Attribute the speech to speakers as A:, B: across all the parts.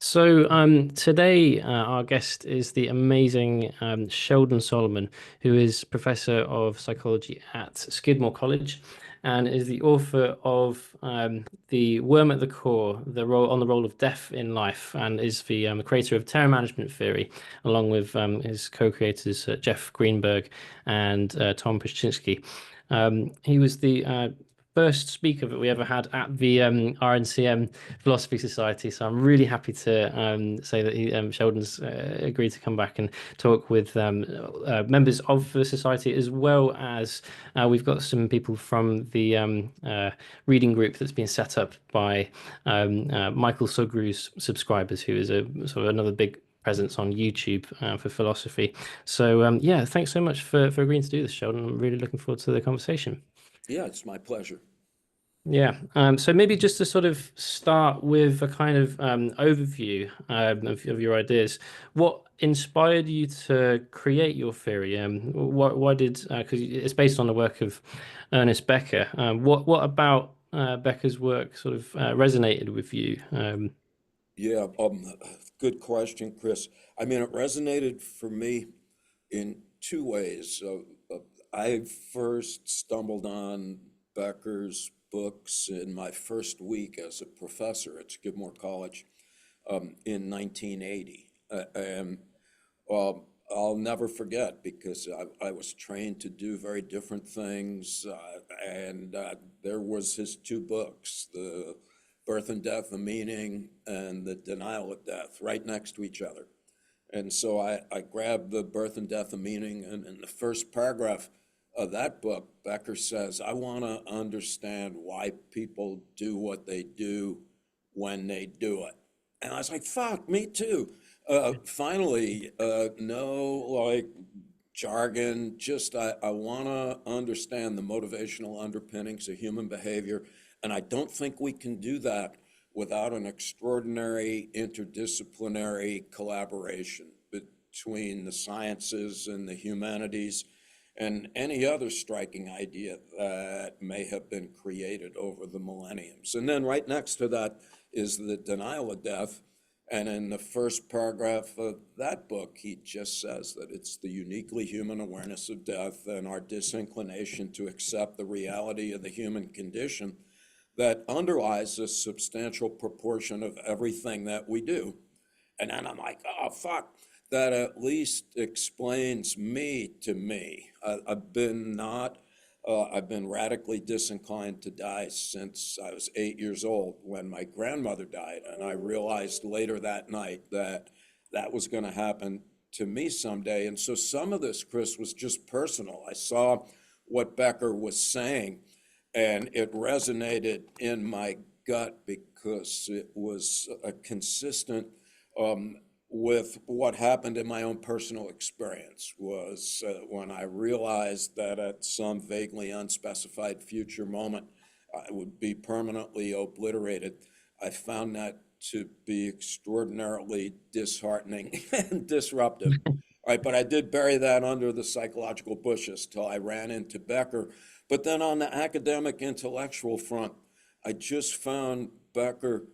A: So today, our guest is the amazing Sheldon Solomon, who is professor of psychology at Skidmore College, and is the author of "The Worm at the Core: the role of death in life," and is the creator of terror management theory, along with his co-creators Jeff Greenberg and Tom Pyszczynski. He was the first speaker that we ever had at the RNCM Philosophy Society. So I'm really happy to say that Sheldon's agreed to come back and talk with members of the society, as well as we've got some people from the reading group that's been set up by Michael Sugru's subscribers, who is a sort of another big presence on YouTube for philosophy. So yeah, thanks so much for agreeing to do this, Sheldon. I'm really looking forward to the conversation.
B: Yeah, it's my pleasure.
A: Yeah. So maybe just to sort of start with a kind of overview of your ideas, what inspired you to create your theory? Why did because it's based on the work of Ernest Becker. What about Becker's work sort of resonated with you?
B: Yeah, good question, Chris. I mean, it resonated for me in two ways. I first stumbled on Becker's books in my first week as a professor at Skidmore College in 1980. And I'll never forget because I was trained to do very different things. And there was his two books, The Birth and Death of Meaning and The Denial of Death, right next to each other. And so I grabbed The Birth and Death of Meaning, and in the first paragraph of that book, Becker says, I want to understand why people do what they do when they do it. And I was like, fuck, me too. Finally, no like jargon, just I want to understand the motivational underpinnings of human behavior. And I don't think we can do that without an extraordinary interdisciplinary collaboration between the sciences and the humanities and any other striking idea that may have been created over the millenniums. And then right next to that is The Denial of Death. And in the first paragraph of that book, he just says that it's the uniquely human awareness of death and our disinclination to accept the reality of the human condition that underlies a substantial proportion of everything that we do. And then I'm like, oh, fuck, that at least explains me to me. I've been radically disinclined to die since I was 8 years old when my grandmother died. And I realized later that night that that was going to happen to me someday. And so some of this, Chris, was just personal. I saw what Becker was saying, and it resonated in my gut because it was consistent with what happened in my own personal experience was when I realized that at some vaguely unspecified future moment, I would be permanently obliterated. I found that to be extraordinarily disheartening and disruptive. Right, but I did bury that under the psychological bushes till I ran into Becker. But then on the academic intellectual front, I just found Becker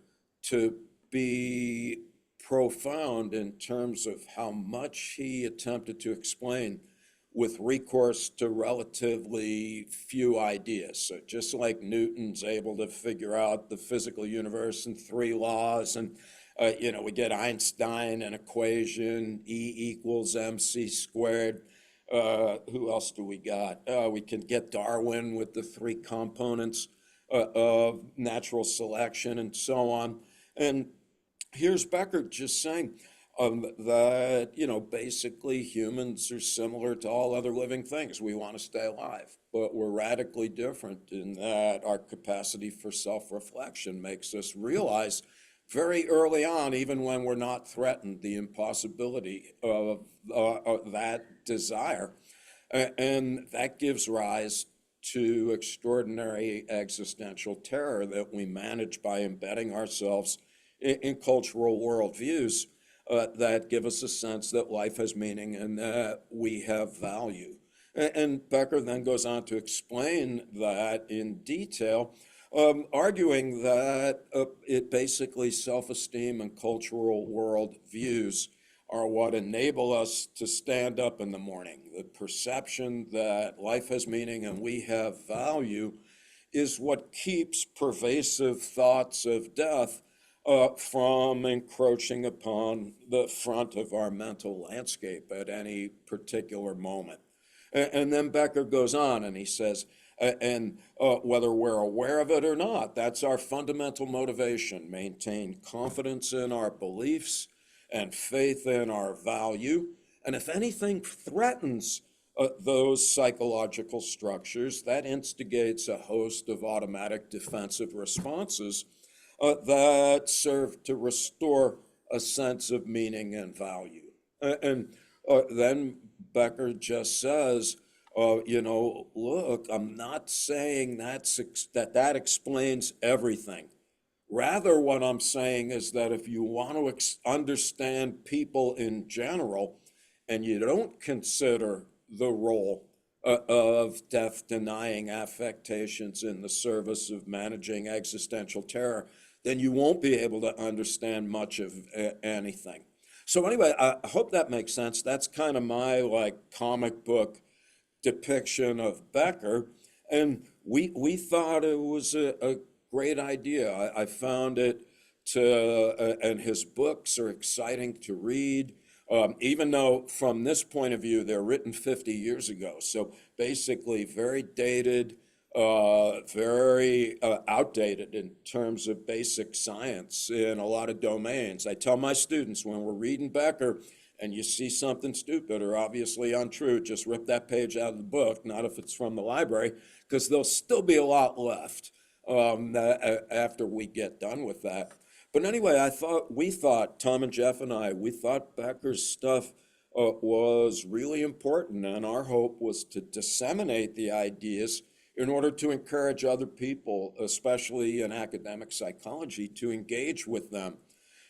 B: to be profound in terms of how much he attempted to explain with recourse to relatively few ideas. So just like Newton's able to figure out the physical universe in three laws, and we get Einstein an equation, E equals mc squared. Who else do we got? We can get Darwin with the three components of natural selection and so on. And here's Becker just saying that, basically humans are similar to all other living things. We want to stay alive, but we're radically different in that our capacity for self-reflection makes us realize very early on, even when we're not threatened, the impossibility of that desire. And that gives rise to extraordinary existential terror that we manage by embedding ourselves in cultural worldviews that give us a sense that life has meaning and that we have value. And Becker then goes on to explain that in detail arguing that it basically self-esteem and cultural world views are what enable us to stand up in the morning. The perception that life has meaning and we have value is what keeps pervasive thoughts of death from encroaching upon the front of our mental landscape at any particular moment. And then Becker goes on and he says, whether we're aware of it or not, that's our fundamental motivation: maintain confidence in our beliefs and faith in our value. And if anything threatens those psychological structures, that instigates a host of automatic defensive responses that serve to restore a sense of meaning and value. And then Becker just says, look, I'm not saying that explains everything. Rather, what I'm saying is that if you want to understand people in general, and you don't consider the role of death-denying affectations in the service of managing existential terror, then you won't be able to understand much of anything. So anyway, I hope that makes sense. That's kind of my comic book depiction of Becker, and we thought it was a great idea. I found it and his books are exciting to read, even though from this point of view, they're written 50 years ago. So basically very dated, very outdated in terms of basic science in a lot of domains. I tell my students, when we're reading Becker and you see something stupid or obviously untrue, just rip that page out of the book, not if it's from the library, because there'll still be a lot left after we get done with that. But anyway, we thought, Tom and Jeff and I, we thought Becker's stuff was really important, and our hope was to disseminate the ideas in order to encourage other people, especially in academic psychology, to engage with them.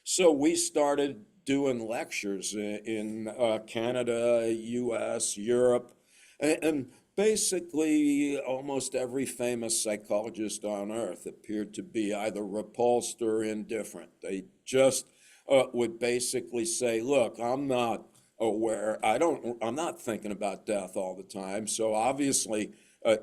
B: So we started doing lectures in Canada, US, Europe, and basically almost every famous psychologist on earth appeared to be either repulsed or indifferent. They just would basically say, look, I'm not aware, I'm not thinking about death all the time, so obviously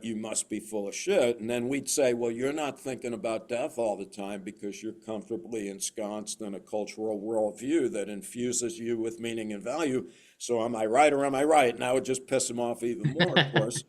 B: you must be full of shit. And then we'd say, well, you're not thinking about death all the time because you're comfortably ensconced in a cultural worldview that infuses you with meaning and value. So am I right or am I right? And I would just piss them off even more, of course.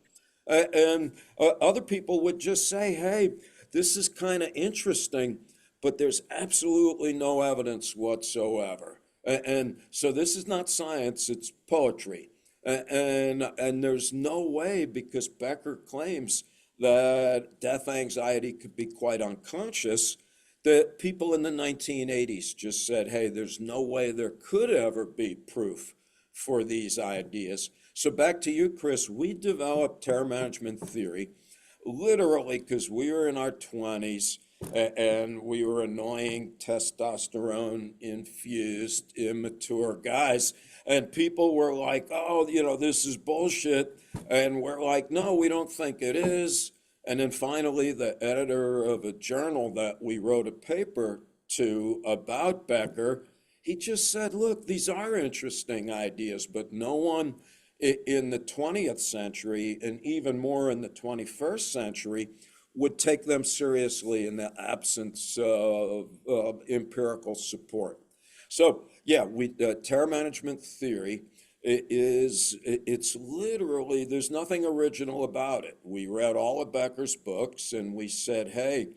B: And other people would just say, hey, this is kind of interesting, but there's absolutely no evidence whatsoever. And so this is not science, it's poetry. And there's no way, because Becker claims that death anxiety could be quite unconscious, that people in the 1980s just said, hey, there's no way there could ever be proof for these ideas. So back to you, Chris, we developed terror management theory literally because we were in our 20s and we were annoying, testosterone infused, immature guys. And people were like, oh, this is bullshit. And we're like, no, we don't think it is. And then finally, the editor of a journal that we wrote a paper to about Becker, he just said, look, these are interesting ideas, but no one in the 20th century, and even more in the 21st century, would take them seriously in the absence of empirical support. So yeah, terror management theory it's literally, there's nothing original about it. We read all of Becker's books and we said, hey,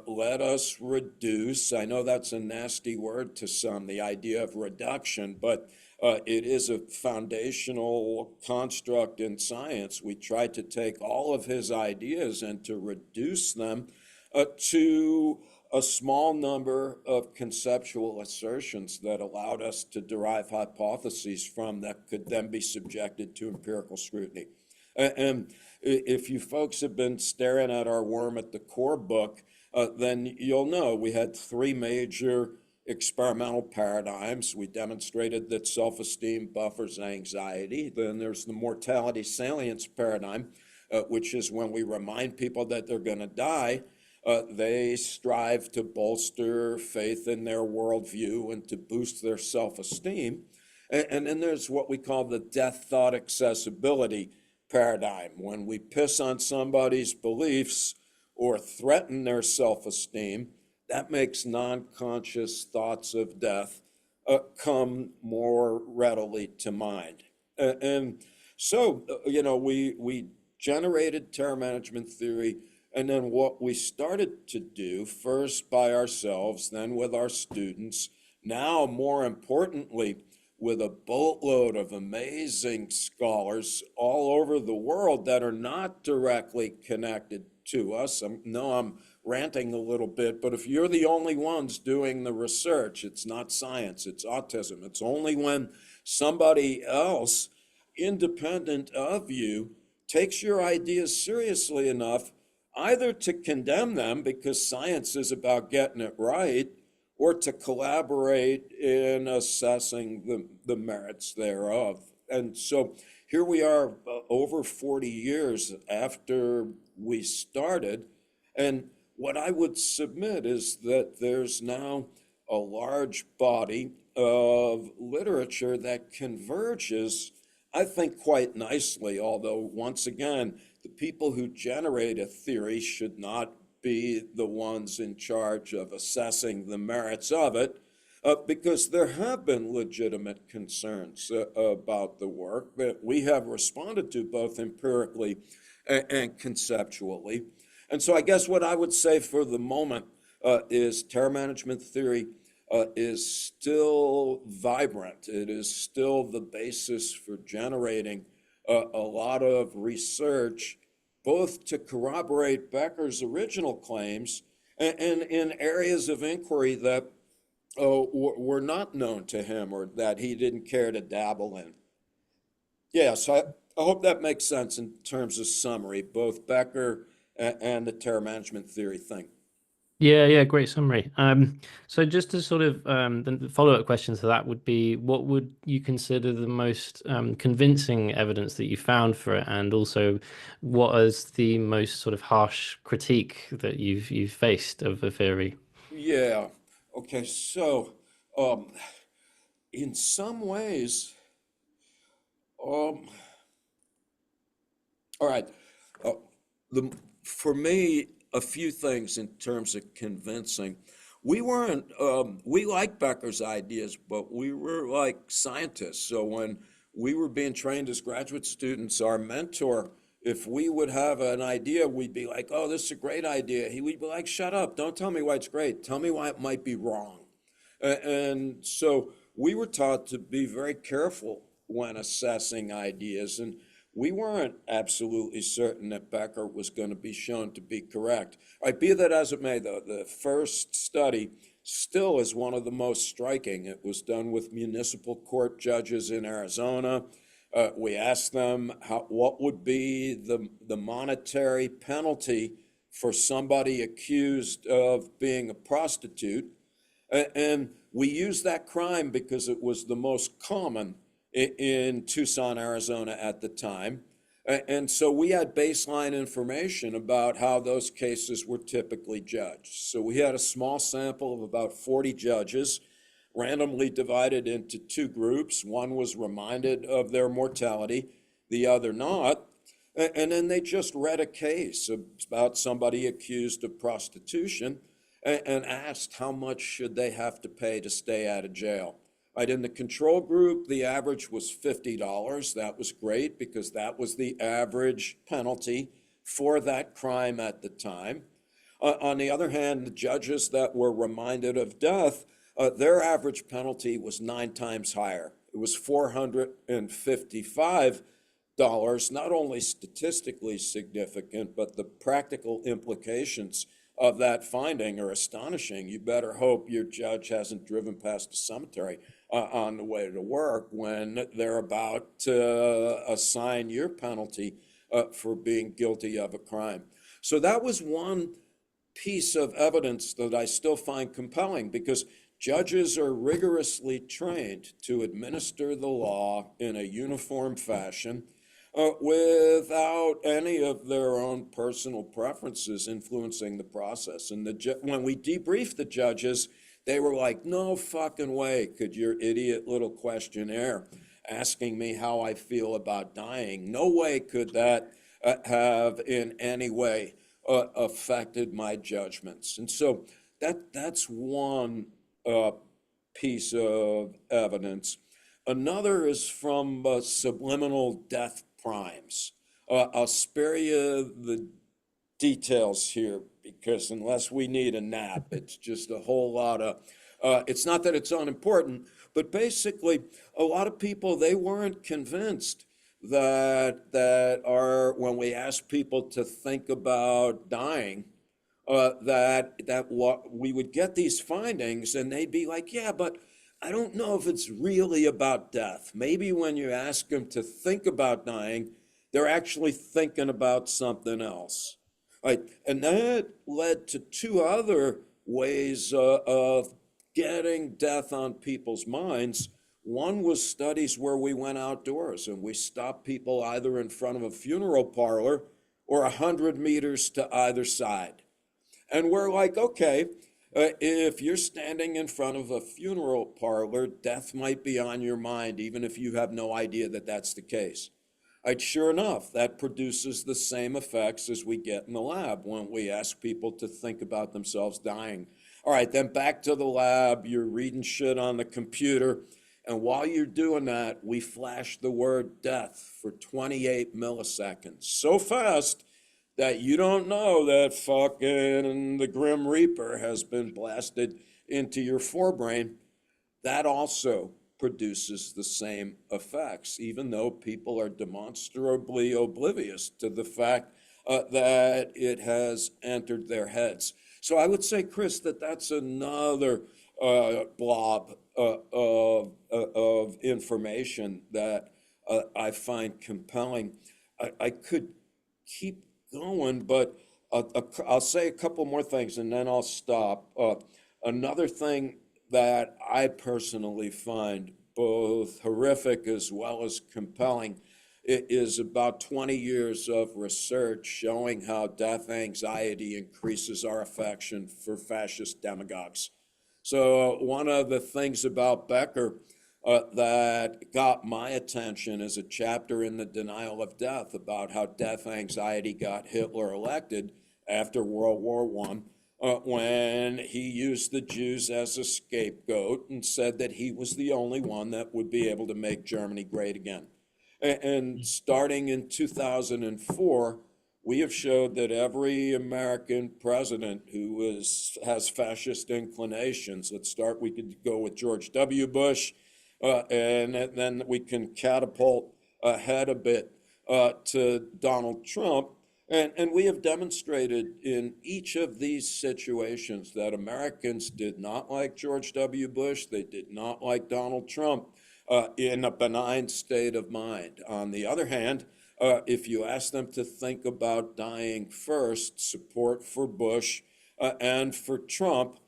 B: let us reduce. I know that's a nasty word to some, the idea of reduction, but it is a foundational construct in science. We tried to take all of his ideas and to reduce them to a small number of conceptual assertions that allowed us to derive hypotheses from that could then be subjected to empirical scrutiny. And if you folks have been staring at our Worm at the Core book, then you'll know we had three major experimental paradigms. We demonstrated that self-esteem buffers anxiety. Then there's the mortality salience paradigm, which is when we remind people that they're going to die. They strive to bolster faith in their worldview and to boost their self-esteem. And then there's what we call the death thought accessibility paradigm. When we piss on somebody's beliefs or threaten their self-esteem, that makes non-conscious thoughts of death come more readily to mind. And so, we generated terror management theory, and then what we started to do, first by ourselves, then with our students, now more importantly, with a boatload of amazing scholars all over the world that are not directly connected to us. I'm ranting a little bit, but if you're the only ones doing the research, it's not science, it's autism. It's only when somebody else, independent of you, takes your ideas seriously enough, either to condemn them because science is about getting it right, or to collaborate in assessing the merits thereof. And so here we are over 40 years after we started. And what I would submit is that there's now a large body of literature that converges, I think, quite nicely, although once again, the people who generate a theory should not be the ones in charge of assessing the merits of it, because there have been legitimate concerns about the work that we have responded to both empirically and conceptually. And so I guess what I would say for the moment is terror management theory is still vibrant. It is still the basis for generating a lot of research, both to corroborate Becker's original claims and in areas of inquiry that were not known to him or that he didn't care to dabble in. Yes, I hope that makes sense in terms of summary, both Becker and the terror management theory thing.
A: Yeah, great summary. So just to sort of the follow-up question to that would be, what would you consider the most convincing evidence that you found for it, and also what is the most sort of harsh critique that you've faced of the theory?
B: Yeah. Okay. So, in some ways, all right. Uh, for me, a few things in terms of convincing. We weren't, we liked Becker's ideas, but we were like scientists. So when we were being trained as graduate students, our mentor, if we would have an idea, we'd be like, oh, this is a great idea. We'd be like, shut up, don't tell me why it's great. Tell me why it might be wrong. And so we were taught to be very careful when assessing ideas. And we weren't absolutely certain that Becker was going to be shown to be correct. All right, be that as it may, though, the first study still is one of the most striking. It was done with municipal court judges in Arizona. We asked them what would be the monetary penalty for somebody accused of being a prostitute. And we used that crime because it was the most common in Tucson, Arizona at the time. And so we had baseline information about how those cases were typically judged. So we had a small sample of about 40 judges, randomly divided into two groups. One was reminded of their mortality, the other not. And then they just read a case about somebody accused of prostitution and asked how much should they have to pay to stay out of jail. Right, in the control group, the average was $50. That was great because that was the average penalty for that crime at the time. On the other hand, the judges that were reminded of death, their average penalty was 9 times higher. It was $455, not only statistically significant, but the practical implications of that finding are astonishing. You better hope your judge hasn't driven past a cemetery on the way to work when they're about to assign your penalty for being guilty of a crime. So that was one piece of evidence that I still find compelling, because judges are rigorously trained to administer the law in a uniform fashion. without any of their own personal preferences influencing the process. And when we debriefed the judges, they were like, no fucking way could your idiot little questionnaire asking me how I feel about dying, no way could that have in any way affected my judgments. And so that's one piece of evidence. Another is from subliminal death primes. I'll spare you the details here because unless we need a nap, it's just a whole lot of, it's not that it's unimportant, but basically a lot of people, they weren't convinced that when we ask people to think about dying, we would get these findings and they'd be like, yeah, but I don't know if it's really about death. Maybe when you ask them to think about dying, they're actually thinking about something else. Right? And that led to two other ways of getting death on people's minds. One was studies where we went outdoors and we stopped people either in front of a funeral parlor or 100 meters to either side. And we're like, okay, if you're standing in front of a funeral parlor, death might be on your mind, even if you have no idea that that's the case. Sure enough, that produces the same effects as we get in the lab when we ask people to think about themselves dying. All right, then back to the lab, you're reading shit on the computer, and while you're doing that, we flash the word death for 28 milliseconds. So fast that you don't know that fucking the Grim Reaper has been blasted into your forebrain. That also produces the same effects, even though people are demonstrably oblivious to the fact that it has entered their heads. So I would say, Chris, that's another blob of information that I find compelling. I could keep going, but I'll say a couple more things and then I'll stop. Another thing that I personally find both horrific as well as compelling is about 20 years of research showing how death anxiety increases our affection for fascist demagogues. So one of the things about Becker that got my attention is a chapter in The Denial of Death about how death anxiety got Hitler elected after World War I. When he used the Jews as a scapegoat and said that he was the only one that would be able to make Germany great again. And starting in 2004, we have showed that every American president who has fascist inclinations, we could go with George W. Bush, and then we can catapult ahead a bit to Donald Trump. And we have demonstrated in each of these situations that Americans did not like George W. Bush, they did not like Donald Trump in a benign state of mind. On the other hand, if you ask them to think about dying first, support for Bush and for Trump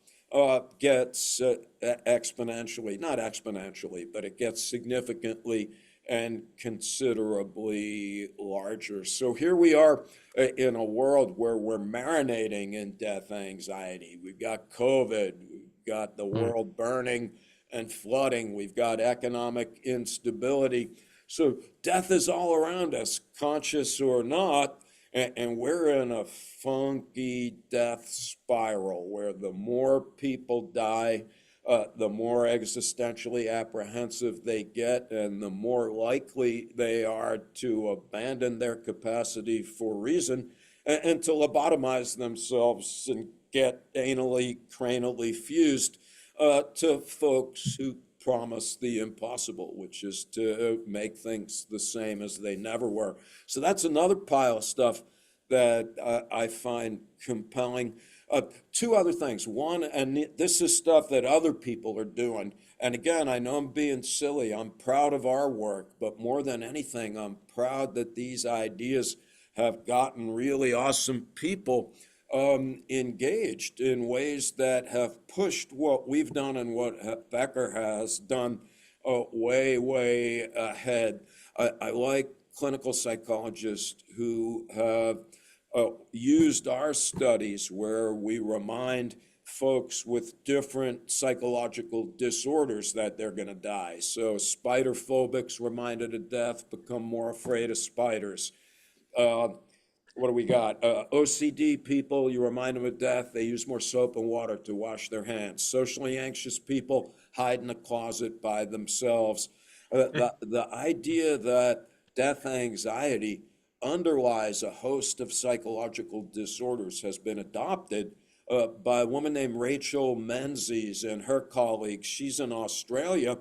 B: gets exponentially, not exponentially, but it gets significantly and considerably larger. So here we are in a world where we're marinating in death anxiety. We've got COVID, we've got the world burning and flooding, we've got economic instability. So death is all around us, conscious or not, and we're in a funky death spiral where the more people die, the more existentially apprehensive they get and the more likely they are to abandon their capacity for reason and to lobotomize themselves and get anally, cranially fused to folks who promise the impossible, which is to make things the same as they never were. So that's another pile of stuff that I find compelling. Two other things. One, and this is stuff that other people are doing. And again, I know I'm being silly. I'm proud of our work, but more than anything, I'm proud that these ideas have gotten really awesome people engaged in ways that have pushed what we've done and what Becker has done way, way ahead. I like clinical psychologists who have used our studies where we remind folks with different psychological disorders that they're going to die. So spider phobics reminded of death become more afraid of spiders. What do we got? OCD people, you remind them of death, they use more soap and water to wash their hands. Socially anxious people hide in a closet by themselves. The idea that death anxiety underlies a host of psychological disorders has been adopted by a woman named Rachel Menzies and her colleagues. She's in Australia,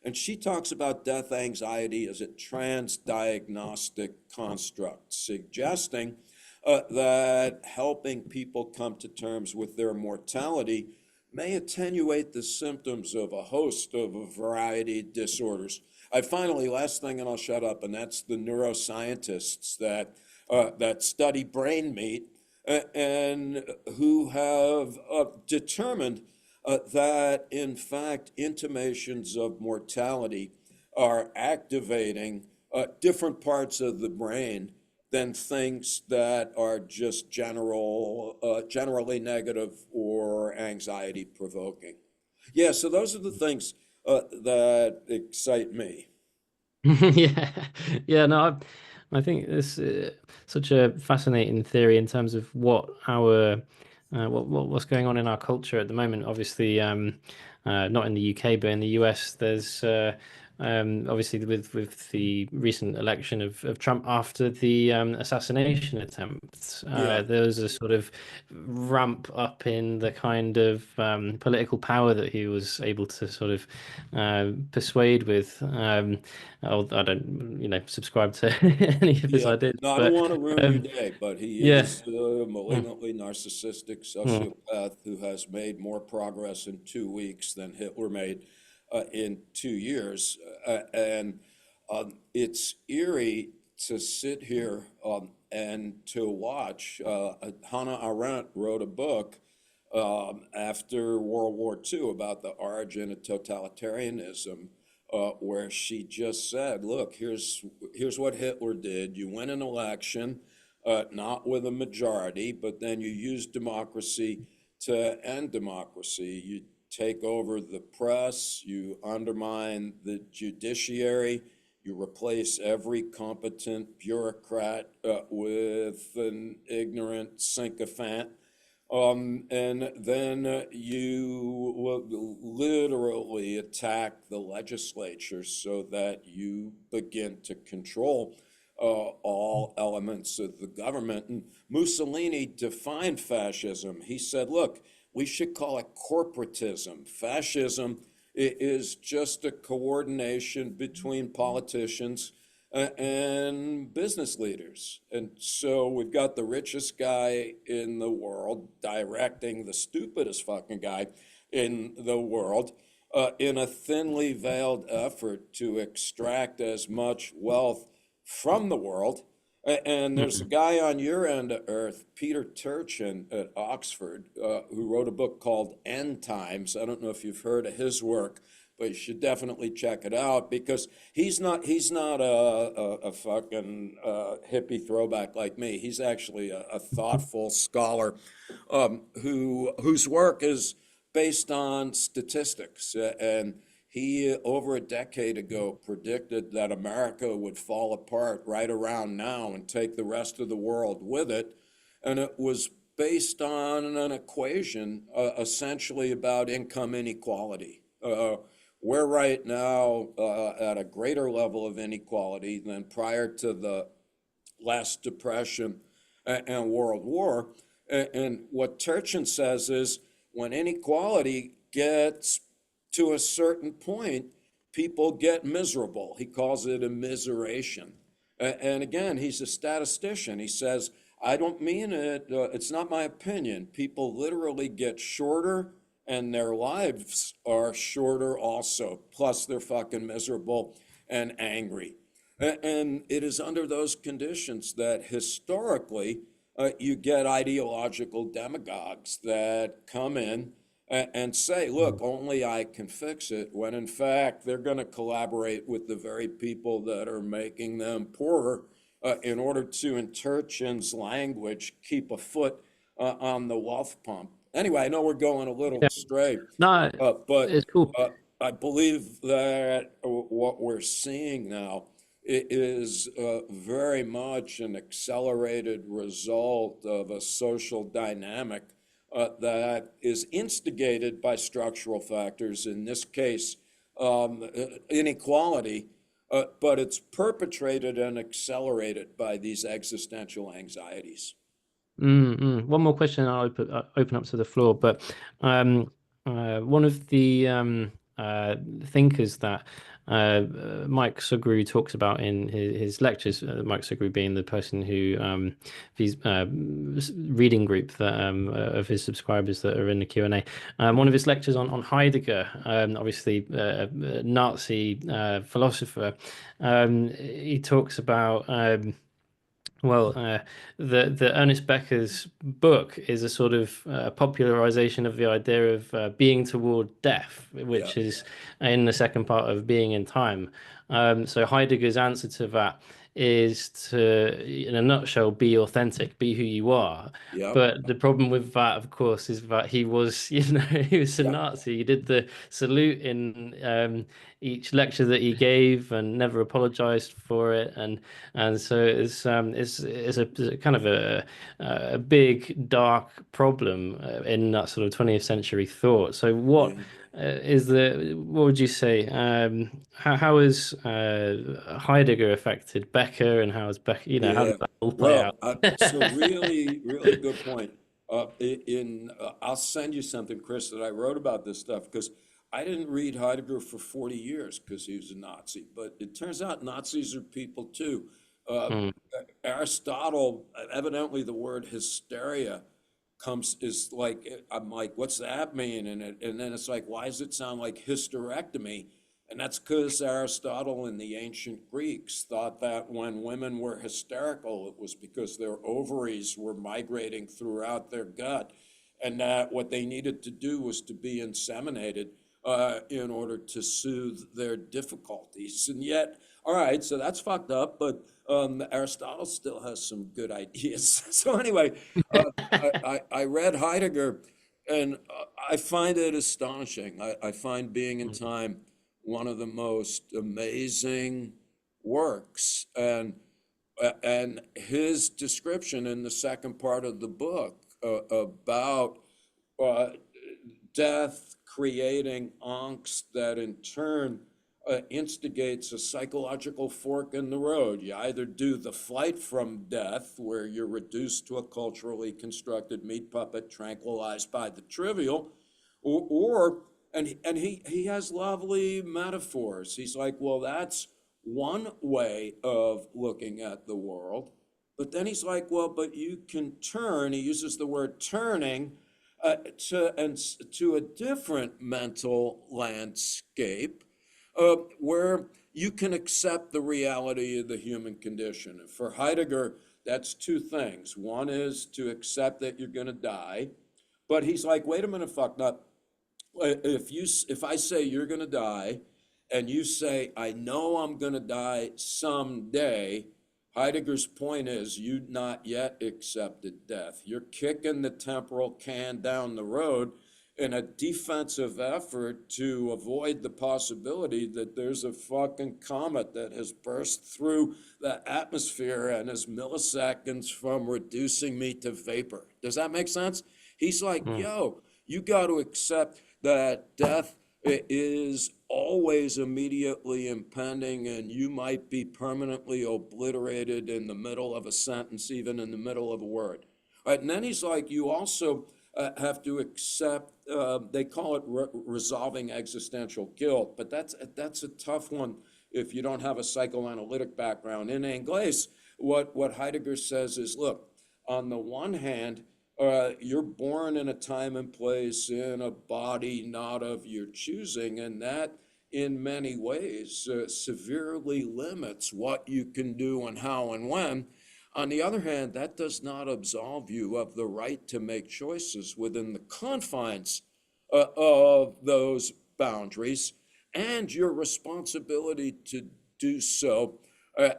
B: and she talks about death anxiety as a transdiagnostic construct, suggesting that helping people come to terms with their mortality may attenuate the symptoms of a host of a variety of disorders. Finally, last thing, and I'll shut up, and that's the neuroscientists that study brain meat and who have determined that, in fact, intimations of mortality are activating different parts of the brain than things that are just generally negative or anxiety provoking. Yeah, so those are the things that excite me.
A: Yeah, no, I think this is such a fascinating theory in terms of what our what's going on in our culture at the moment. Obviously, not in the UK, but in the US, there's obviously with the recent election of Trump after the assassination attempts,
B: Yeah,
A: there was a sort of ramp up in the kind of political power that he was able to sort of persuade with. I don't, subscribe to any of his
B: yeah.
A: ideas,
B: No, I don't
A: but
B: want to ruin your
A: um,
B: day, but he
A: yeah.
B: is a
A: Mm,
B: malignantly narcissistic
A: mm,
B: sociopath who has made more progress in 2 weeks than Hitler made in 2 years. And it's eerie to sit here and to watch. Hannah Arendt wrote a book after World War II about the origin of totalitarianism, where she just said, look, here's what Hitler did. You win an election, not with a majority, but then you use democracy to end democracy. You take over the press, you undermine the judiciary, you replace every competent bureaucrat with an ignorant sycophant. And then you literally attack the legislature so that you begin to control all elements of the government. And Mussolini defined fascism. He said, look, we should call it corporatism. Fascism is just a coordination between politicians and business leaders. And so we've got the richest guy in the world directing the stupidest fucking guy in the world in a thinly veiled effort to extract as much wealth from the world. And there's a
A: mm.
B: guy on your end of earth, Peter Turchin at Oxford, who wrote a book called End Times. I don't know if you've heard of his work, but you should definitely check it out because he's not a fucking hippie throwback like me. He's actually a thoughtful scholar whose work is based on statistics. And he, over a decade ago, predicted that America would fall apart right around now and take the rest of the world with it. And it was based on an equation essentially about income inequality. We're right now at a greater level of inequality than prior to the last Depression and World War. And what Turchin says is when inequality gets to a certain point, people get miserable. He calls it immiseration. And again, he's a statistician. He says, I don't mean it, it's not my opinion. People literally get shorter and their lives are shorter also. Plus, they're fucking miserable and angry. And it is under those conditions that historically you get ideological demagogues that come in and say, look, only I can fix it, when in fact they're going to collaborate with the very people that are making them poorer in order to, in Turchin's language, keep a foot on the wealth pump. Anyway, I know we're going a little
A: Yeah.
B: astray,
A: No,
B: but
A: it's cool.
B: I believe that what we're seeing now is very much an accelerated result of a social dynamic that is instigated by structural factors, in this case, inequality, but it's perpetrated and accelerated by these existential anxieties.
A: One more question, and I'll open up to the floor. But one of the thinkers that Mike Sugru talks about in his lectures, Mike Sugru being the person who his reading group that of his subscribers that are in the Q&A. One of his lectures on Heidegger, obviously Nazi philosopher, he talks about. The Ernest Becker's book is a sort of popularization of the idea of being toward death, which
B: Yeah,
A: is in the second part of Being in Time. So Heidegger's answer to that is to, in a nutshell, be authentic, be who you are.
B: yeah,
A: But the problem with that, of course, is that he was, he was a
B: yeah.
A: Nazi. He did the salute in each lecture that he gave and never apologized for it, and so it's a kind of a big dark problem in that sort of 20th century thought. So
B: Yeah.
A: what would you say? How has Heidegger affected Becker, and how has Becker, how
B: Yeah,
A: does that all play out?
B: well, so really, really good point. I'll send you something, Chris, that I wrote about this stuff, because I didn't read Heidegger for 40 years because he was a Nazi, but it turns out Nazis are people too. Uh,
A: Mm,
B: Aristotle, evidently the word hysteria is like, I'm like, what's that mean? And then it's like, why does it sound like hysterectomy? And that's because Aristotle and the ancient Greeks thought that when women were hysterical, it was because their ovaries were migrating throughout their gut, and that what they needed to do was to be inseminated in order to soothe their difficulties. And yet, all right, so that's fucked up, but Aristotle still has some good ideas. So anyway, I read Heidegger, and I find it astonishing. I find Being in
A: mm,
B: Time one of the most amazing works, and his description in the second part of the book about uh, death creating angst that in turn instigates a psychological fork in the road. You either do the flight from death, where you're reduced to a culturally constructed meat puppet tranquilized by the trivial, or and he has lovely metaphors. He's like, well, that's one way of looking at the world. But then he's like, well, but you can turn, he uses the word turning, to a different mental landscape where you can accept the reality of the human condition. And for Heidegger, that's two things. One is to accept that you're going to die, but he's like, wait a minute, fuck up. If I say you're going to die, and you say I know I'm going to die someday, Heidegger's point is you not yet accepted death. You're kicking the temporal can down the road in a defensive effort to avoid the possibility that there's a fucking comet that has burst through the atmosphere and is milliseconds from reducing me to vapor. Does that make sense? He's like,
A: mm.
B: yo, you got to accept that death is always immediately impending, and you might be permanently obliterated in the middle of a sentence, even in the middle of a word. All right, and then he's like, you also have to accept, they call it resolving existential guilt, but that's a tough one if you don't have a psychoanalytic background. In English, what Heidegger says is, look, on the one hand, you're born in a time and place in a body not of your choosing, and that in many ways severely limits what you can do and how and when. On the other hand, that does not absolve you of the right to make choices within the confines of those boundaries and your responsibility to do so,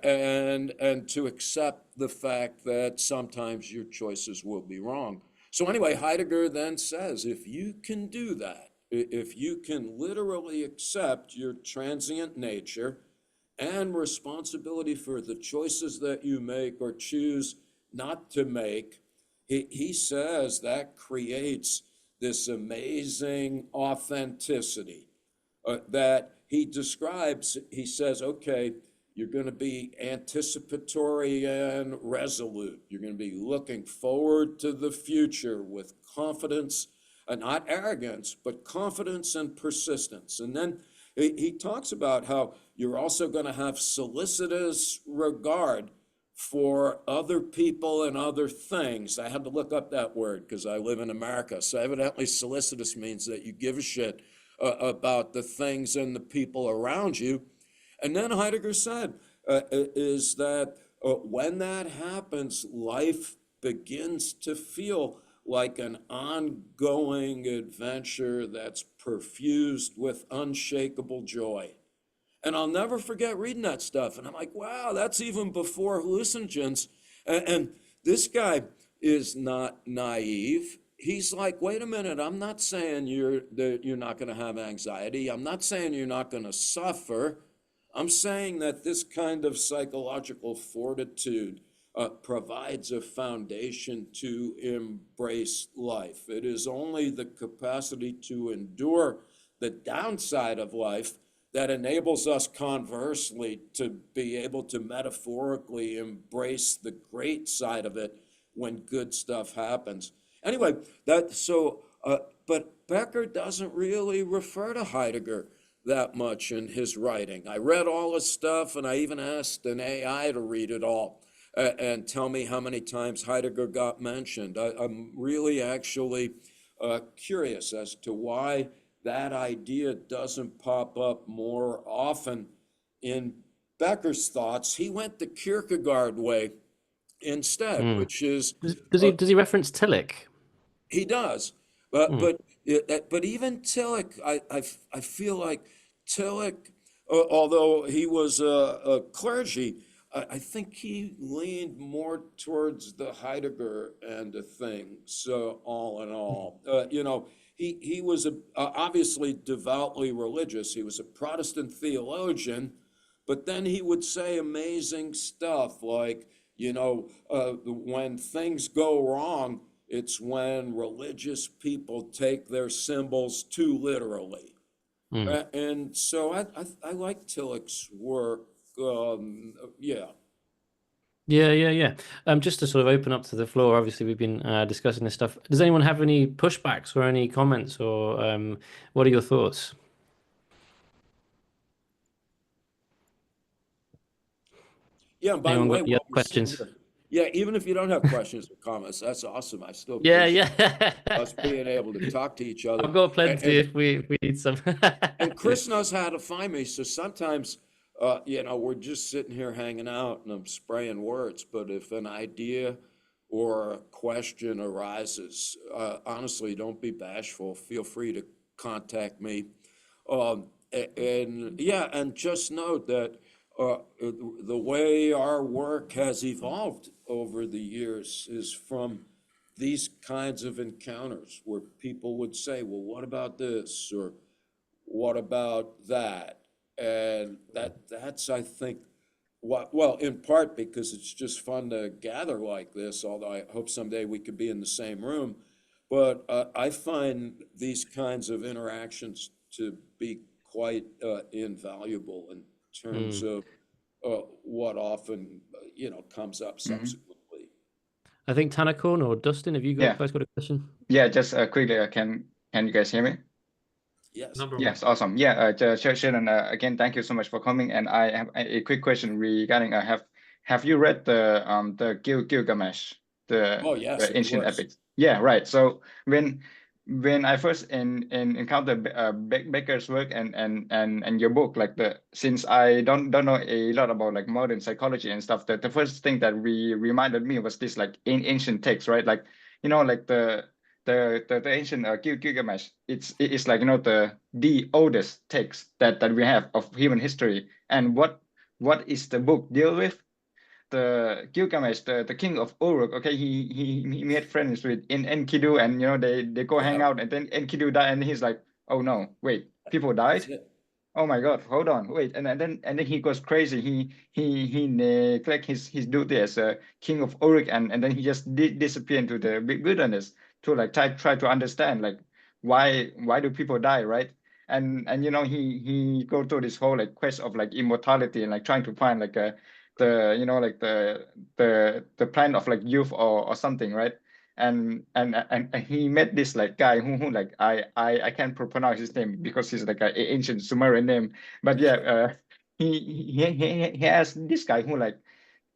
B: and to accept the fact that sometimes your choices will be wrong. So anyway, Heidegger then says, if you can do that, if you can literally accept your transient nature and responsibility for the choices that you make or choose not to make, he says that creates this amazing authenticity that he describes. He says, okay, you're going to be anticipatory and resolute. You're going to be looking forward to the future with confidence, not arrogance, but confidence and persistence. And then he talks about how you're also going to have solicitous regard for other people and other things. I had to look up that word because I live in America. So evidently solicitous means that you give a shit about the things and the people around you. And then Heidegger said, is that when that happens, life begins to feel like an ongoing adventure that's perfused with unshakable joy. And I'll never forget reading that stuff. And I'm like, wow, that's even before hallucinogens. And this guy is not naive. He's like, wait a minute, I'm not saying you're not going to have anxiety. I'm not saying you're not going to suffer. I'm saying that this kind of psychological fortitude provides a foundation to embrace life. It is only the capacity to endure the downside of life that enables us, conversely, to be able to metaphorically embrace the great side of it when good stuff happens. Anyway, but Becker doesn't really refer to Heidegger that much in his writing. I read all his stuff, and I even asked an AI to read it all and tell me how many times Heidegger got mentioned. I'm really actually curious as to why that idea doesn't pop up more often in Becker's thoughts. He went the Kierkegaard way instead, which is
A: does he reference Tillich?
B: he does, but even Tillich, I feel like Tillich, although he was a clergy, I think he leaned more towards the Heidegger end of things. So all in all, he was obviously devoutly religious. He was a Protestant theologian, but then he would say amazing stuff like, when things go wrong, it's when religious people take their symbols too literally. And so I like Tillich's work. Yeah.
A: Yeah. Just to sort of open up to the floor, obviously we've been discussing this stuff. Does anyone have any pushbacks or any comments, or what are your thoughts?
B: Yeah, and by the
A: Anyone
B: way,
A: got any
B: while
A: other
B: we're sitting
A: questions?
B: here, yeah, even if you don't have questions or comments, that's awesome. I still
A: Yeah,
B: appreciate
A: yeah.
B: us being able to talk to each other.
A: I've got
B: And,
A: plenty
B: and,
A: if we need some.
B: and Chris knows how to find me. So sometimes, we're just sitting here hanging out and I'm spraying words. But if an idea or a question arises, honestly, don't be bashful. Feel free to contact me. And just note that the way our work has evolved over the years is from these kinds of encounters where people would say, well, what about this? Or what about that? And that's, I think, well, in part because it's just fun to gather like this, although I hope someday we could be in the same room. But I find these kinds of interactions to be quite invaluable in terms of what often, comes up subsequently.
A: I think Tanakorn or Dustin, have you
C: Yeah,
A: guys got a question?
C: yeah. Just quickly, can you guys hear me?
B: Yes.
A: No problem.
C: Yes, awesome. Yeah, Sheldon, again, thank you so much for coming. And I have a quick question regarding have you read the Gilgamesh,
B: Oh, yes,
C: the
B: of
C: ancient
B: course.
C: epics? Yeah, right. So when I first encountered Becker's work and your book, like since I don't know a lot about like modern psychology and stuff, the first thing that reminded me was this like ancient text, right? Like like the the ancient Gilgamesh, it's like, you know, the oldest text that we have of human history. And what is the book deal with? The Gilgamesh, the king of Uruk. Okay, he made friends with in Enkidu, and you know they go hang
B: Yeah.
C: out, and then Enkidu died, and he's like, oh no, wait, people died.
B: That's it.
C: Oh my God, hold on, wait, and then he goes crazy. He neglect his duty as a king of Uruk, and then he just disappear into the wilderness to like try to understand like why do people die, right? And you know he go through this whole like quest of like immortality and like trying to find like the you know like the plan of like youth or something, right? And he met this like guy who like I can't pronounce his name because he's like an ancient Sumerian name, but yeah, he has this guy who like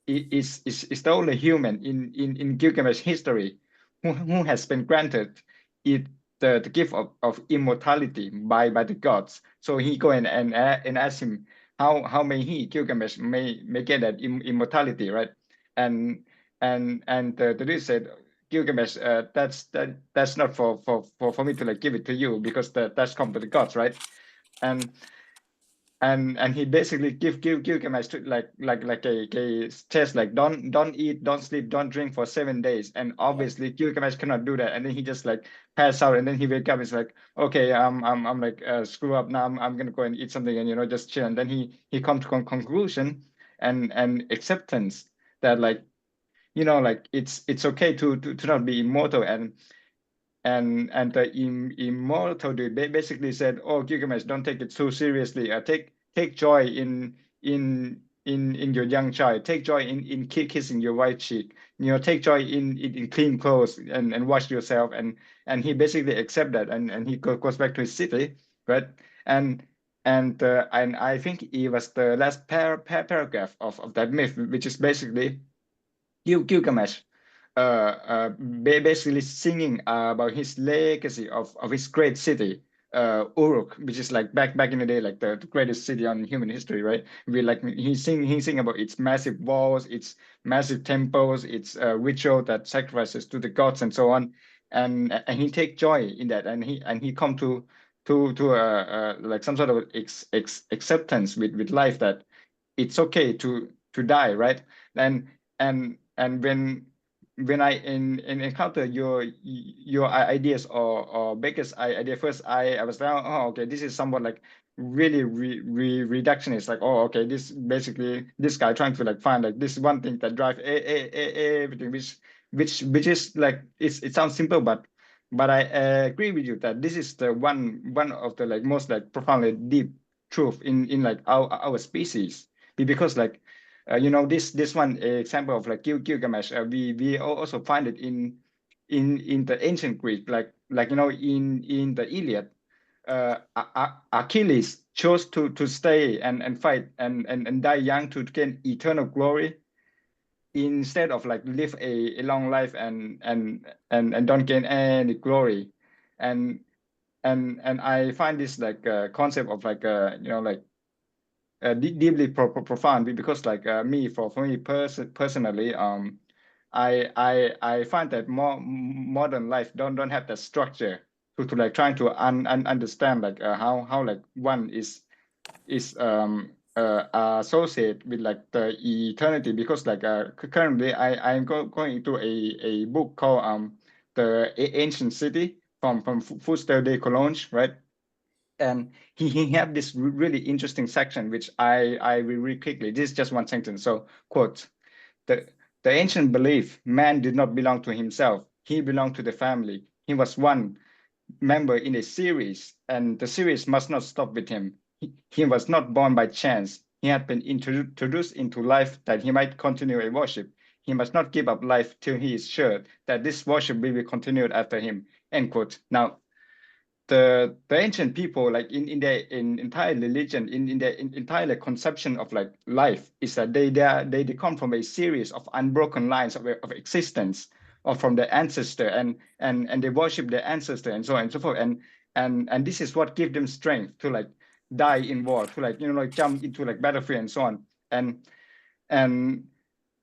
C: is the only human in Gilgamesh history who has been granted it the gift of immortality by the gods. So he go and ask him how may he Gilgamesh may get that immortality, right? And the dude said, Gilgamesh, that's not for me to like give it to you because that's come to the gods, right? And he basically give Gilgamesh to like a test, like don't eat, don't sleep, don't drink for 7 days. And obviously Gilgamesh cannot do that. And then he just like pass out, and then he wake up. It's like, okay, I'm like screw up now. I'm gonna go and eat something and you know just chill. And then he come to conclusion and acceptance that like you know like it's okay to not be immortal. And the immortal dude basically said, "Oh, Gilgamesh, don't take it too seriously. Take joy in your young child. Take joy in kissing your white cheek. You know, take joy in clean clothes and wash yourself." And he basically accept that, and he goes back to his city, right? And and I think it was the last paragraph of that myth, which is basically Gilgamesh basically singing about his legacy of his great city, Uruk, which is like back in the day, like the greatest city on human history, right? We like he sing about its massive walls, its massive temples, its ritual that sacrifices to the gods and so on, and he take joy in that, and he come to like some sort of acceptance with life that it's okay to die, right? And when I encounter your ideas or Becker's idea first, I was like, oh, okay, this is somewhat like really reductionist. Like, oh, okay, this basically this guy trying to like find like this one thing that drive everything, which is like it sounds simple, but I agree with you that this is the one of the like most like profoundly deep truth in like our species, because like you know this one example of like Gilgamesh, we also find it in the ancient Greek, like you know in the Iliad, Achilles chose to stay and fight and die young to gain eternal glory instead of like live a long life and don't gain any glory. And and and I find this like concept of like you know like deeply profound, because like me for me personally, I find that modern life don't have that structure to like trying to understand like how like one is associated with like the eternity, because like currently I'm going into a book called the Ancient City from Fuster de Cologne, right? And he had this really interesting section, which I will read quickly. This is just one sentence. So, quote, the, the ancient belief man did not belong to himself. He belonged to the family. He was one member in a series, and the series must not stop with him. He was not born by chance. He had been introduced into life that he might continue a worship. He must not give up life till he is sure that this worship will be continued after him. End quote. Now, the ancient people, like in their entire religion, in their entire conception of like life, is that they come from a series of unbroken lines of existence, or from their ancestor, and they worship their ancestor and so on and so forth, and this is what gives them strength to like die in war, to like you know like jump into like battlefield and so on. And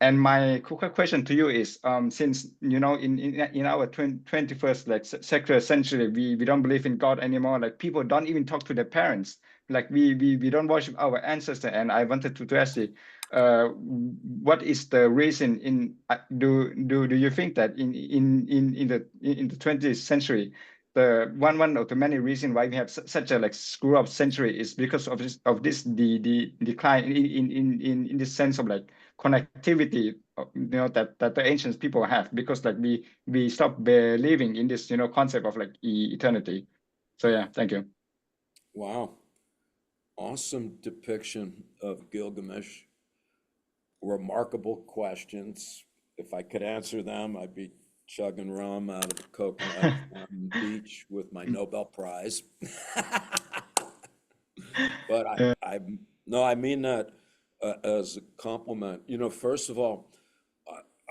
C: And my quick question to you is, since in our 21st secular century, we don't believe in God anymore. Like people don't even talk to their parents. Like we don't worship our ancestors. And I wanted to ask you, what is the reason do you think that in the 20th century, the one of the many reasons why we have such a screw up century is because of this the decline in this sense of connectivity, that the ancient people have, because we stop believing in this concept of eternity. So yeah, thank you.
B: Wow. Awesome depiction of Gilgamesh. Remarkable questions. If I could answer them, I'd be chugging rum out of a coconut on the beach with my Nobel Prize. But I mean that as a compliment. First of all,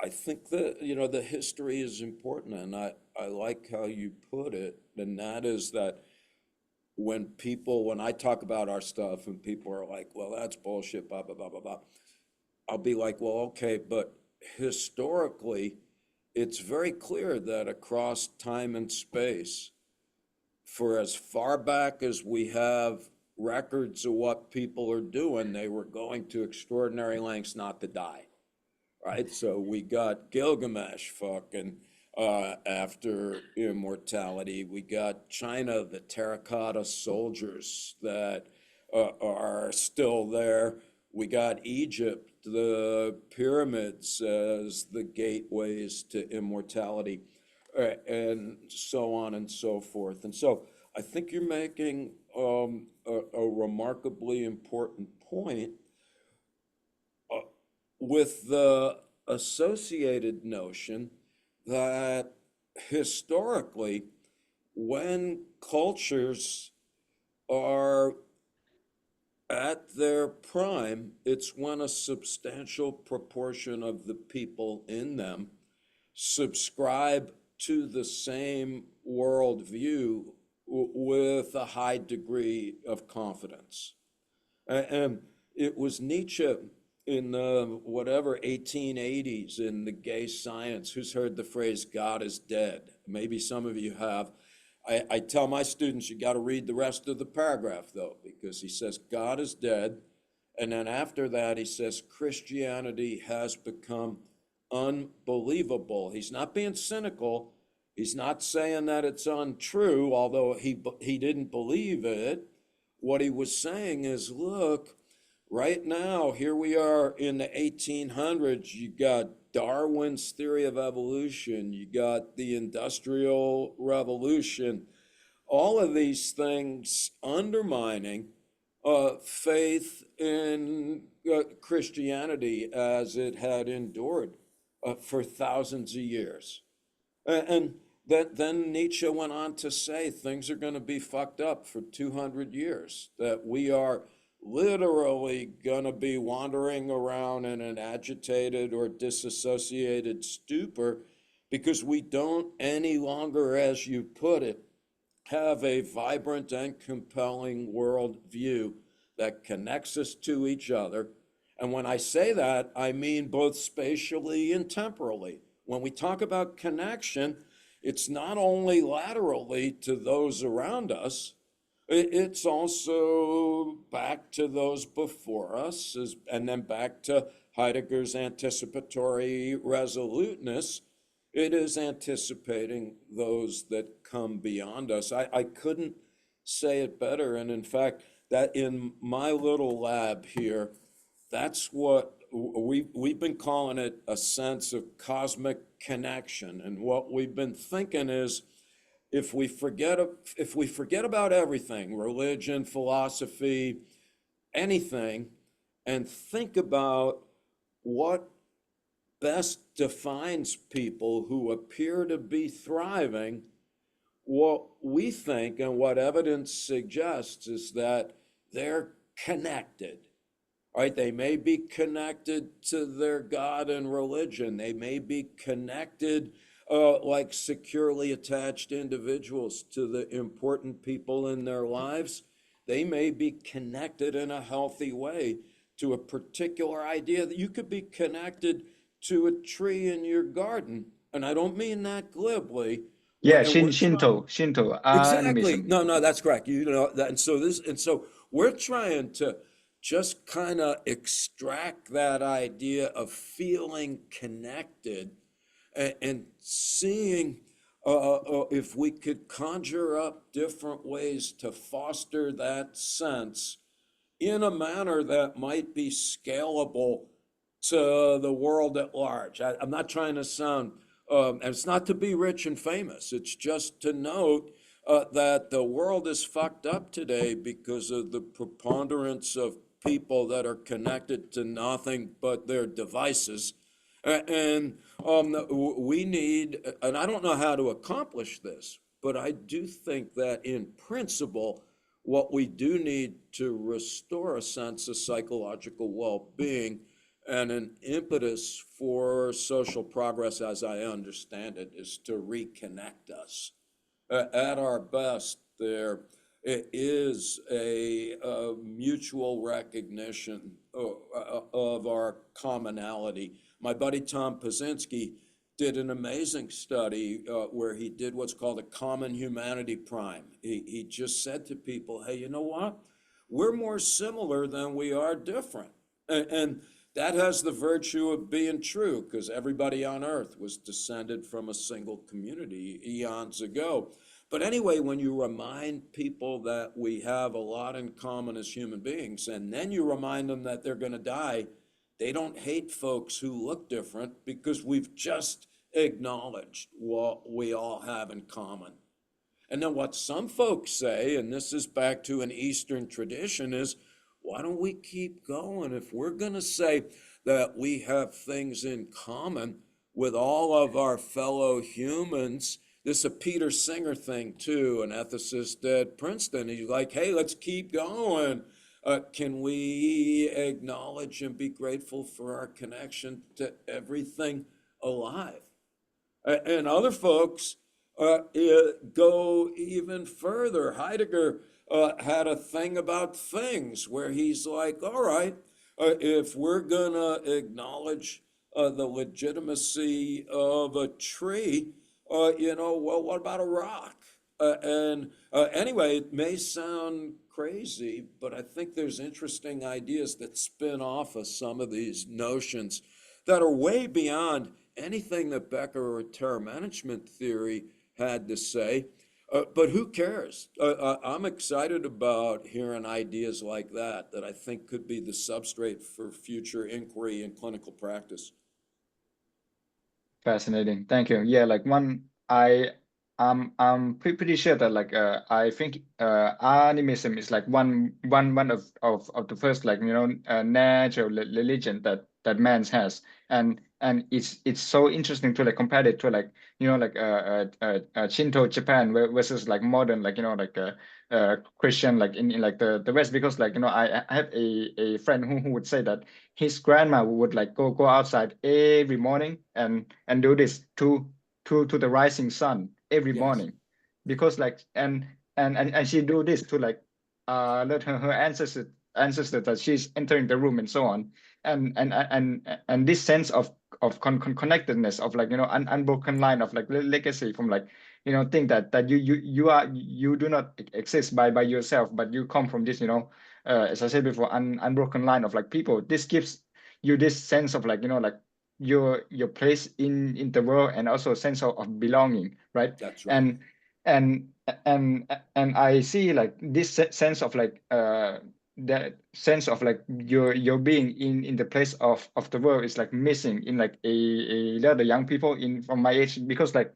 B: I think that, the history is important, and I like how you put it, and that is that when I talk about our stuff and people are like, well, that's bullshit, blah, blah, blah, blah, blah, I'll be like, well, okay, but historically, it's very clear that across time and space, for as far back as we have records of what people are doing, they were going to extraordinary lengths not to die, right? So we got Gilgamesh fucking after immortality. We got China, the terracotta soldiers that are still there. We got Egypt, the pyramids as the gateways to immortality, and so on and so forth. And so I think you're making a remarkably important point with the associated notion that historically, when cultures are at their prime, it's when a substantial proportion of the people in them subscribe to the same worldview with a high degree of confidence. And it was Nietzsche in the 1880s in the gay science. Who's heard the phrase God is dead? Maybe some of you have. I tell my students, you got to read the rest of the paragraph though, because he says God is dead. And then after that, he says Christianity has become unbelievable. He's not being cynical. He's not saying that it's untrue, although he didn't believe it. What he was saying is, look, right now, here we are in the 1800s, you got Darwin's theory of evolution, you got the Industrial Revolution, all of these things undermining faith in Christianity as it had endured for thousands of years. And then Nietzsche went on to say things are going to be fucked up for 200 years, that we are literally going to be wandering around in an agitated or disassociated stupor because we don't any longer, as you put it, have a vibrant and compelling worldview that connects us to each other. And when I say that, I mean both spatially and temporally. When we talk about connection, it's not only laterally to those around us, it's also back to those before us, and then back to Heidegger's anticipatory resoluteness. It is anticipating those that come beyond us. I couldn't say it better. And in fact, that in my little lab here, that's what we've been calling it, a sense of cosmic connection. And what we've been thinking is, if we forget about everything, religion, philosophy, anything, and think about what best defines people who appear to be thriving, what we think and what evidence suggests is that they're connected, right? They may be connected to their God and religion. They may be connected like securely attached individuals to the important people in their lives. They may be connected in a healthy way to a particular idea. That you could be connected to a tree in your garden, and I don't mean that glibly.
C: Yeah,
B: And we're trying,
C: Shinto,
B: exactly.
C: animism.
B: No, that's correct. You know that, and so we're trying to just kind of extract that idea of feeling connected and seeing if we could conjure up different ways to foster that sense in a manner that might be scalable to the world at large. I'm not trying to sound, and it's not to be rich and famous, it's just to note that the world is fucked up today because of the preponderance of people that are connected to nothing but their devices. And we need, and I don't know how to accomplish this, but I do think that in principle, what we do need to restore a sense of psychological well-being and an impetus for social progress, as I understand it, is to reconnect us. At our best, there is a mutual recognition of our commonality. My buddy Tom Pyszczynski did an amazing study where he did what's called a common humanity prime. He just said to people, hey, you know what? We're more similar than we are different. And that has the virtue of being true because everybody on earth was descended from a single community eons ago. But anyway, when you remind people that we have a lot in common as human beings, and then you remind them that they're going to die, they don't hate folks who look different because we've just acknowledged what we all have in common. And then what some folks say, and this is back to an Eastern tradition, is why don't we keep going? If we're going to say that we have things in common with all of our fellow humans, this is a Peter Singer thing too, an ethicist at Princeton. He's like, hey, let's keep going. Can we acknowledge and be grateful for our connection to everything alive? And other folks go even further. Heidegger had a thing about things where he's like, all right, if we're gonna acknowledge the legitimacy of a tree, well, what about a rock? Anyway, it may sound crazy, but I think there's interesting ideas that spin off of some of these notions that are way beyond anything that Becker or terror management theory had to say. But who cares? I'm excited about hearing ideas like that I think could be the substrate for future inquiry and clinical practice.
C: Fascinating. Thank you. Yeah, like I'm pretty sure that like I think animism is like one of the first like natural religion that man has, and it's so interesting to like compare it to like Shinto Japan versus like modern like Christian like in like the West, because like I have a friend who would say that his grandma would like go outside every morning and do this to the rising sun every
B: Yes,
C: morning, because like and she do this to like let her ancestors that she's entering the room and so on, and this sense of connectedness of like unbroken line of like legacy from like think that you do not exist by yourself, but you come from this as I said before, unbroken line of like people. This gives you this sense of like like your place in the world, and also a sense of belonging, right?
B: that's right.
C: and and and I see like this sense of like that sense of like your being in the place of the world is like missing in like a lot of young people in from my age, because like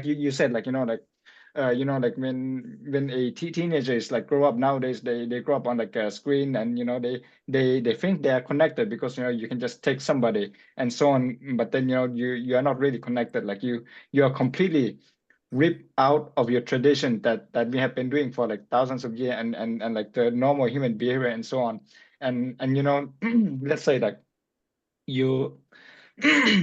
C: you said like like when a teenager is like grow up nowadays, they grow up on like a screen, and they think they are connected because you can just take somebody and so on, but then you are not really connected, like you are completely ripped out of your tradition that we have been doing for like thousands of years, and like the normal human behavior and so on, and let's say like you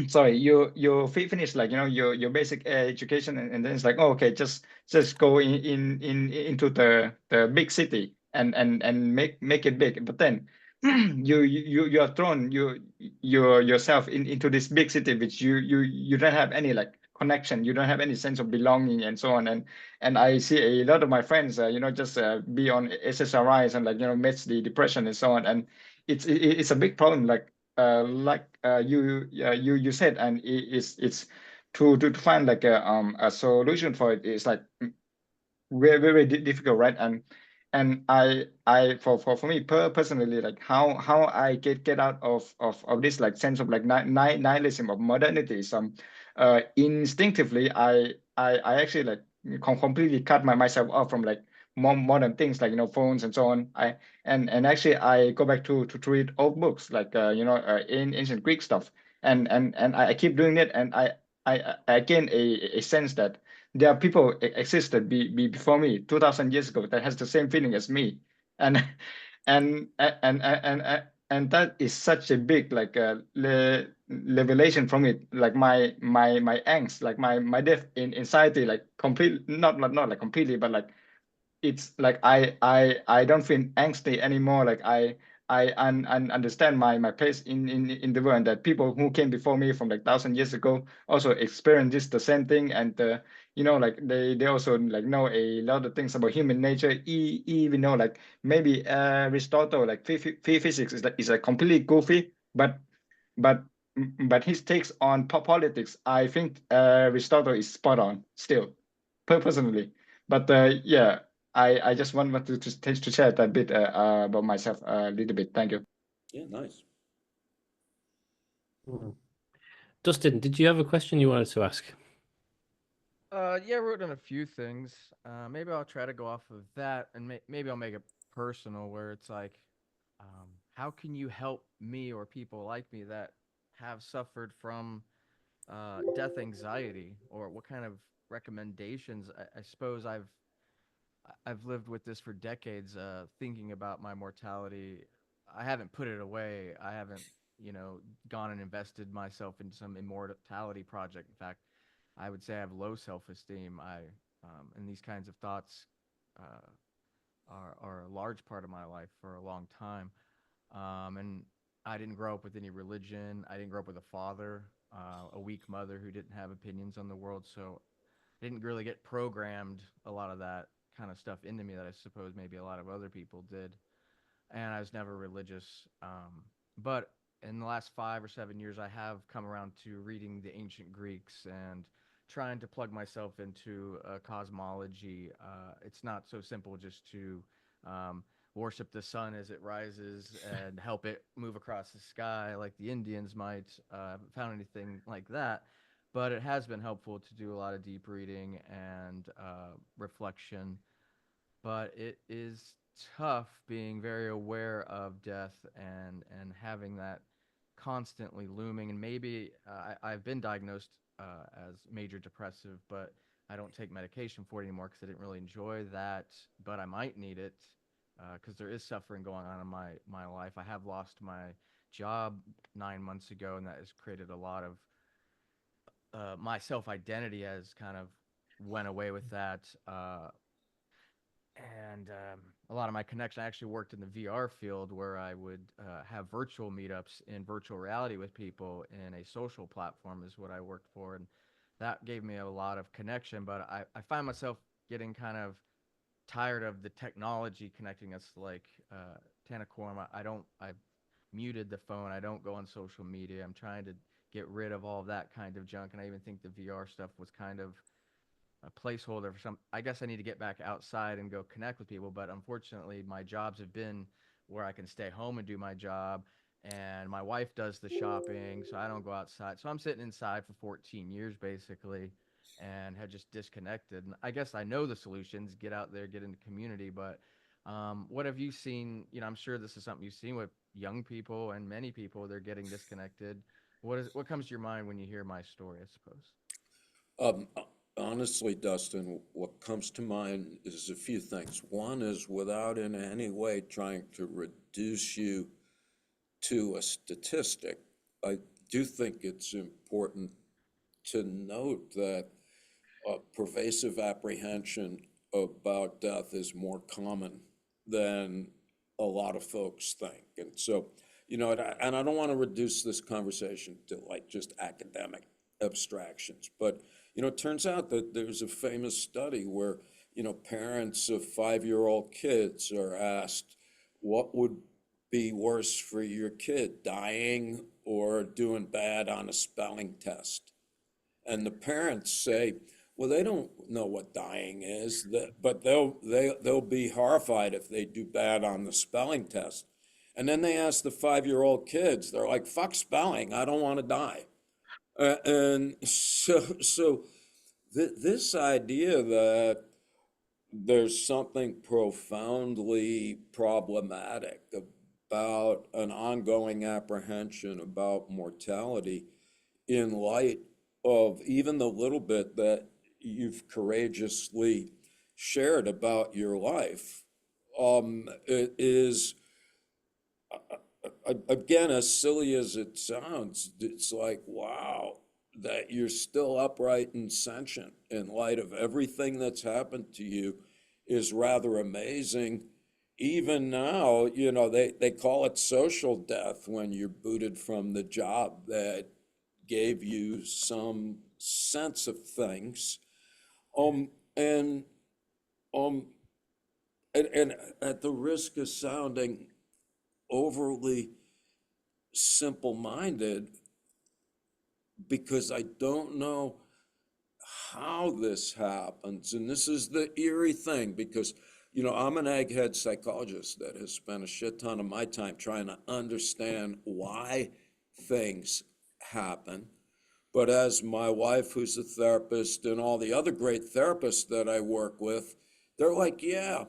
C: sorry, you finish like your basic education, and then it's like, oh, okay, just go into the big city and make it big, but then you are thrown yourself into this big city which you don't have any like connection, you don't have any sense of belonging and so on. And I see a lot of my friends just be on SSRIs and like match the depression and so on. And it's a big problem, you said. And it's to find like a solution for it is like very very difficult, right? And I for me personally, like how I get out of this like sense of like nihilism of modernity. Instinctively I actually like completely cut myself off from like modern things like phones and so on. And actually I go back to read old books like in ancient Greek stuff. And I keep doing it. And I gain a sense that there are people existed before me 2000 years ago that has the same feeling as me. And and that is such a big like revelation from it, like my angst, like my death in anxiety, like complete, not like completely, but like it's like I don't feel angsty anymore. Like I understand my place in the world, and that people who came before me from like 1,000 years ago also experienced this the same thing. And like they also like know a lot of things about human nature. Even though like maybe Aristotle, like physics is like completely goofy, but but his takes on politics, I think Aristotle is spot on still, personally. But yeah, I just wanted to share that bit about myself a little bit. Thank you.
B: Yeah, nice.
A: Dustin, did you have a question you wanted to ask?
D: Yeah, I wrote down a few things. Maybe I'll try to go off of that, and maybe I'll make it personal, where it's like, how can you help me or people like me that have suffered from death anxiety, or what kind of recommendations? I suppose I've lived with this for decades, thinking about my mortality. I haven't put it away. I haven't, gone and invested myself in some immortality project. In fact, I would say I have low self-esteem. And these kinds of thoughts uh, are a large part of my life for a long time. And I didn't grow up with any religion. I didn't grow up with a father, a weak mother who didn't have opinions on the world. So I didn't really get programmed a lot of that kind of stuff into me that I suppose maybe a lot of other people did. And I was never religious. But in the last 5 or 7 years, I have come around to reading the ancient Greeks and trying to plug myself into a cosmology. It's not so simple just to worship the sun as it rises and help it move across the sky like the Indians might. I haven't found anything like that, but it has been helpful to do a lot of deep reading and reflection. But it is tough being very aware of death and having that constantly looming. And maybe I've been diagnosed as major depressive, but I don't take medication for it anymore because I didn't really enjoy that. But I might need it because there is suffering going on in my life. I have lost my job 9 months ago, and that has created a lot of my self identity has kind of went away with that. And a lot of my connection, I actually worked in the VR field where I would have virtual meetups in virtual reality with people in a social platform is what I worked for. And that gave me a lot of connection. But I find myself getting kind of tired of the technology connecting us, like Tanaquorum. I've muted the phone. I don't go on social media. I'm trying to get rid of all of that kind of junk. And I even think the VR stuff was kind of a placeholder for some. I guess I need to get back outside and go connect with people, but unfortunately my jobs have been where I can stay home and do my job, and my wife does the shopping, so I don't go outside. So I'm sitting inside for 14 years basically, and have just disconnected. And I guess I know the solutions: get out there, get into community. But what have you seen? I'm sure this is something you've seen with young people and many people. They're getting disconnected. What comes to your mind when you hear my story, I suppose?
B: Um, Honestly, Dustin, what comes to mind is a few things. One is, without in any way trying to reduce you to a statistic, I do think it's important to note that pervasive apprehension about death is more common than a lot of folks think. And so, you know, and I don't want to reduce this conversation to like just academic abstractions, but, you know, it turns out that there's a famous study where, you know, parents of 5-year-old kids are asked, what would be worse for your kid, dying or doing bad on a spelling test? And the parents say, well, they don't know what dying is, but they'll be horrified if they do bad on the spelling test. And then they ask the 5-year-old kids, they're like, fuck spelling, I don't want to die. And so this idea that there's something profoundly problematic about an ongoing apprehension about mortality in light of even the little bit that you've courageously shared about your life, it is, again, as silly as it sounds, it's like, wow, that you're still upright and sentient in light of everything that's happened to you is rather amazing. Even now, you know, they call it social death when you're booted from the job that gave you some sense of things. And at the risk of sounding overly simple-minded, because I don't know how this happens, and this is the eerie thing, because, you know, I'm an egghead psychologist that has spent a shit ton of my time trying to understand why things happen. But as my wife, who's a therapist, and all the other great therapists that I work with, they're like, yeah,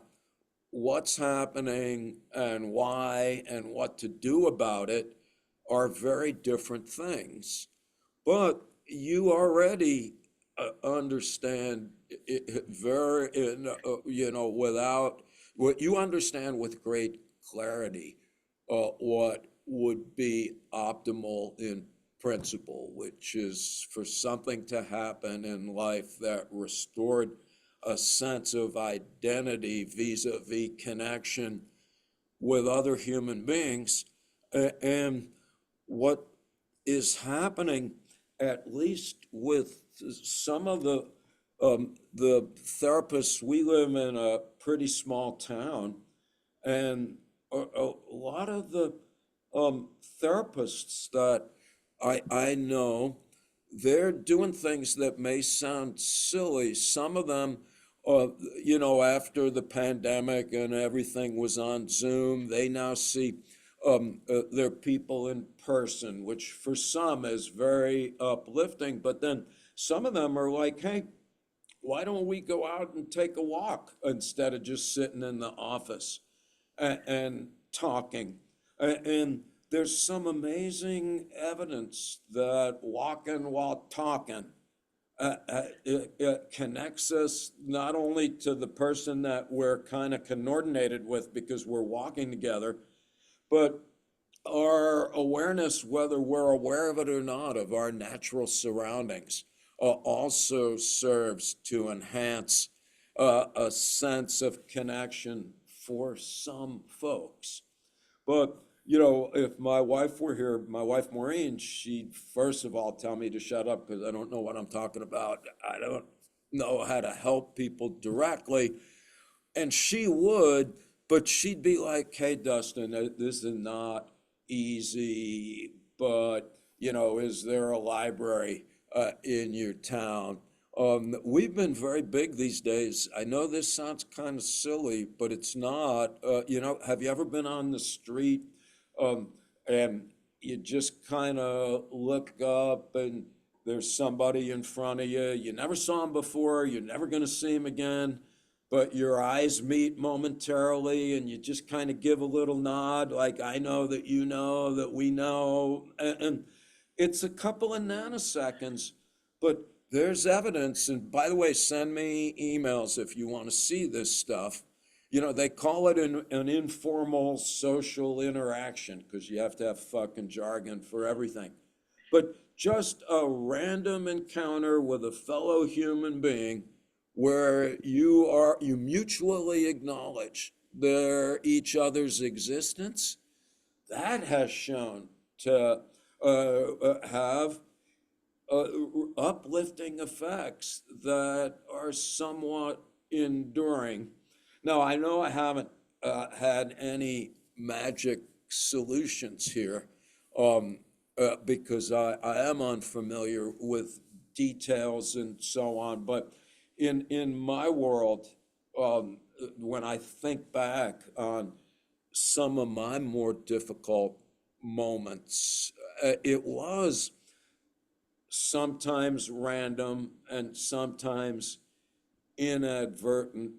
B: what's happening and why and what to do about it are very different things. But you already understand it very, you know, without what you understand with great clarity, what would be optimal in principle, which is for something to happen in life that restored a sense of identity vis-a-vis connection with other human beings. And what is happening, at least with some of the therapists, we live in a pretty small town, and a lot of the therapists that I know, they're doing things that may sound silly. Some of them, you know, after the pandemic and everything was on Zoom, they now see their people in person, which for some is very uplifting. But then some of them are like, hey, why don't we go out and take a walk instead of just sitting in the office and talking? And there's some amazing evidence that walking while talking it connects us not only to the person that we're kind of coordinated with because we're walking together, but our awareness, whether we're aware of it or not, of our natural surroundings also serves to enhance a sense of connection for some folks. But, you know, if my wife were here, my wife Maureen, she'd first of all tell me to shut up because I don't know what I'm talking about. I don't know how to help people directly. And she would, but she'd be like, hey, Dustin, this is not easy, but, you know, is there a library in your town? We've been very big these days. I know this sounds kind of silly, but it's not. You know, have you ever been on the street and you just kind of look up and there's somebody in front of you, you never saw him before, you're never going to see him again, but your eyes meet momentarily and you just kind of give a little nod, like, I know that you know that we know. And it's a couple of nanoseconds, but there's evidence. And by the way, send me emails if you want to see this stuff. You know, they call it an informal social interaction because you have to have fucking jargon for everything. But just a random encounter with a fellow human being where you mutually acknowledge each other's existence, that has shown to have uplifting effects that are somewhat enduring. Now, I know I haven't had any magic solutions here, because I am unfamiliar with details and so on. But in my world, when I think back on some of my more difficult moments, it was sometimes random and sometimes inadvertent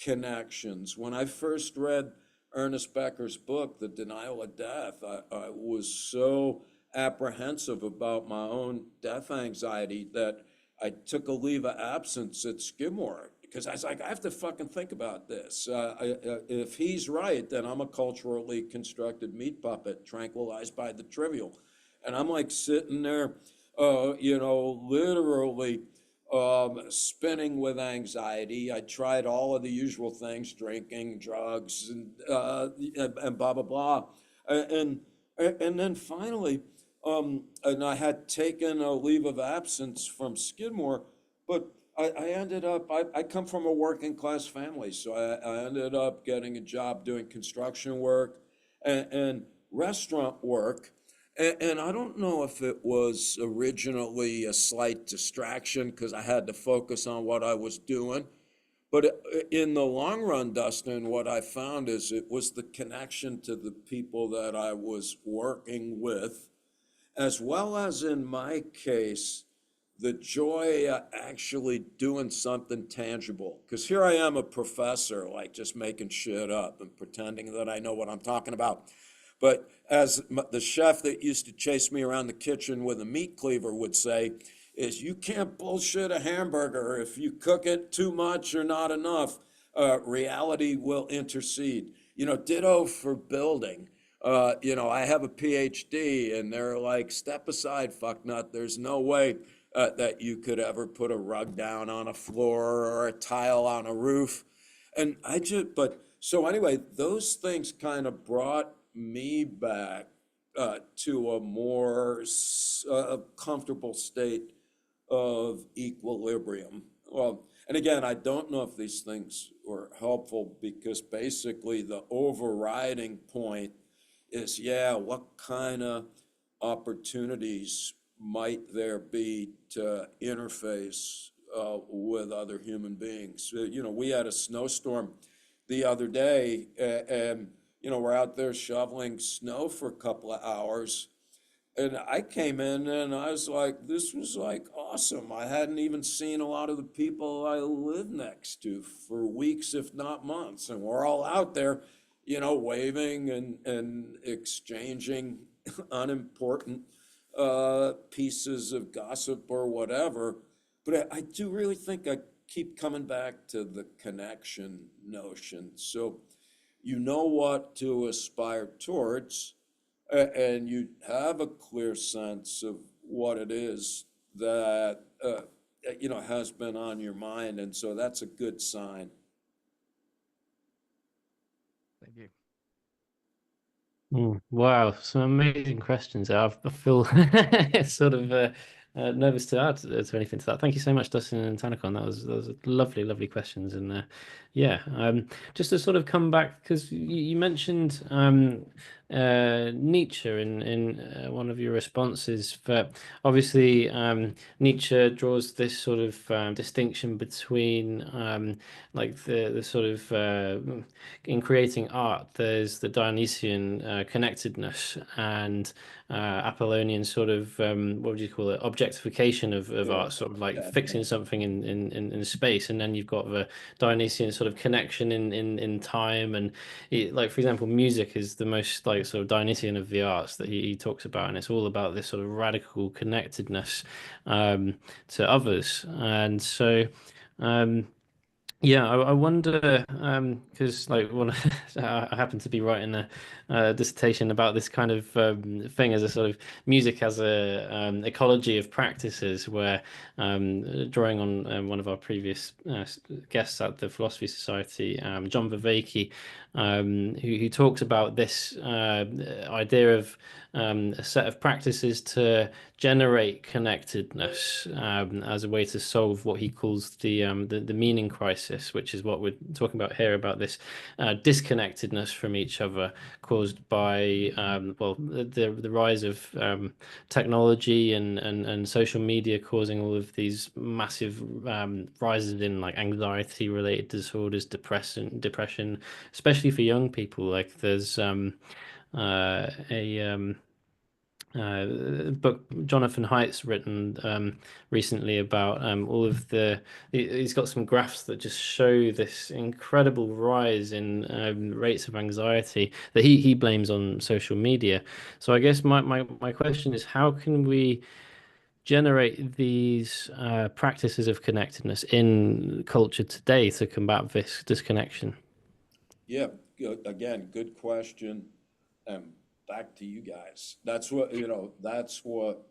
B: connections. When I first read Ernest Becker's book, The Denial of Death, I was so apprehensive about my own death anxiety that I took a leave of absence at Skidmore, because I was like, I have to fucking think about this. If he's right, then I'm a culturally constructed meat puppet, tranquilized by the trivial. And I'm like sitting there, literally spinning with anxiety. I tried all of the usual things, drinking, drugs, and blah, blah, blah. And then finally, and I had taken a leave of absence from Skidmore, but I ended up, I come from a working class family, so I ended up getting a job doing construction work and restaurant work. And I don't know if it was originally a slight distraction because I had to focus on what I was doing. But in the long run, Dustin, what I found is it was the connection to the people that I was working with, as well as in my case, the joy of actually doing something tangible. Because here I am, a professor, like just making shit up and pretending that I know what I'm talking about. But as the chef that used to chase me around the kitchen with a meat cleaver would say, is you can't bullshit a hamburger. If you cook it too much or not enough, reality will intercede. Ditto for building. I have a PhD and they're like, step aside, fucknut. There's no way that you could ever put a rug down on a floor or a tile on a roof. And so anyway, those things kind of brought me back to a more comfortable state of equilibrium. Well, and again, I don't know if these things were helpful because basically the overriding point is, what kind of opportunities might there be to interface with other human beings? We had a snowstorm the other day, and we're out there shoveling snow for a couple of hours. And I came in and I was like, this was like awesome. I hadn't even seen a lot of the people I live next to for weeks, if not months. And we're all out there, waving and exchanging unimportant pieces of gossip or whatever. But I do really think I keep coming back to the connection notion. So you know what to aspire towards, and you have a clear sense of what it is that has been on your mind, and so that's a good sign.
D: Thank you.
A: Wow, some amazing questions. I feel sort of nervous to add to anything to that. Thank you so much, Dustin and Tanakon. That was lovely, lovely questions. And just to sort of come back, because you mentioned Nietzsche in one of your responses, but obviously Nietzsche draws this sort of distinction between like the sort of in creating art, there's the Dionysian connectedness and Apollonian sort of what would you call it, objectification of art, sort of like fixing something in space, and then you've got the Dionysian sort of connection in time, and like for example, music is the most like sort of Dionysian of the arts that he talks about, and it's all about this sort of radical connectedness to others, and so. I wonder, because like I happen to be writing a dissertation about this kind of thing as a sort of music as a ecology of practices, where drawing on one of our previous guests at the Philosophy Society, John Vervaeke, who talks about this idea of a set of practices to generate connectedness as a way to solve what he calls the meaning crisis, which is what we're talking about here, about this disconnectedness from each other caused by the rise of technology and social media, causing all of these massive rises in like anxiety related disorders, depression, especially for young people. Like there's a book Jonathan Haidt's written recently about all of he's got some graphs that just show this incredible rise in rates of anxiety that he blames on social media. So I guess my question is, how can we generate these practices of connectedness in culture today to combat this disconnection?
B: Yeah, again, good question. Back to you guys. That's what, that's what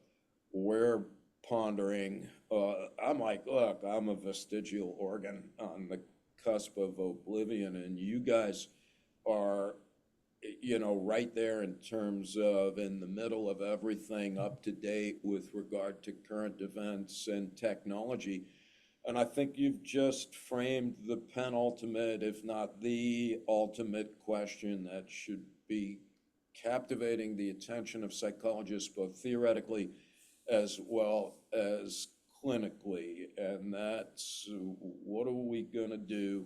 B: we're pondering. I'm like, look, I'm a vestigial organ on the cusp of oblivion, and you guys are, right there in terms of in the middle of everything, up to date with regard to current events and technology. And I think you've just framed the penultimate, if not the ultimate question that should be captivating the attention of psychologists, both theoretically as well as clinically. And that's, what are we going to do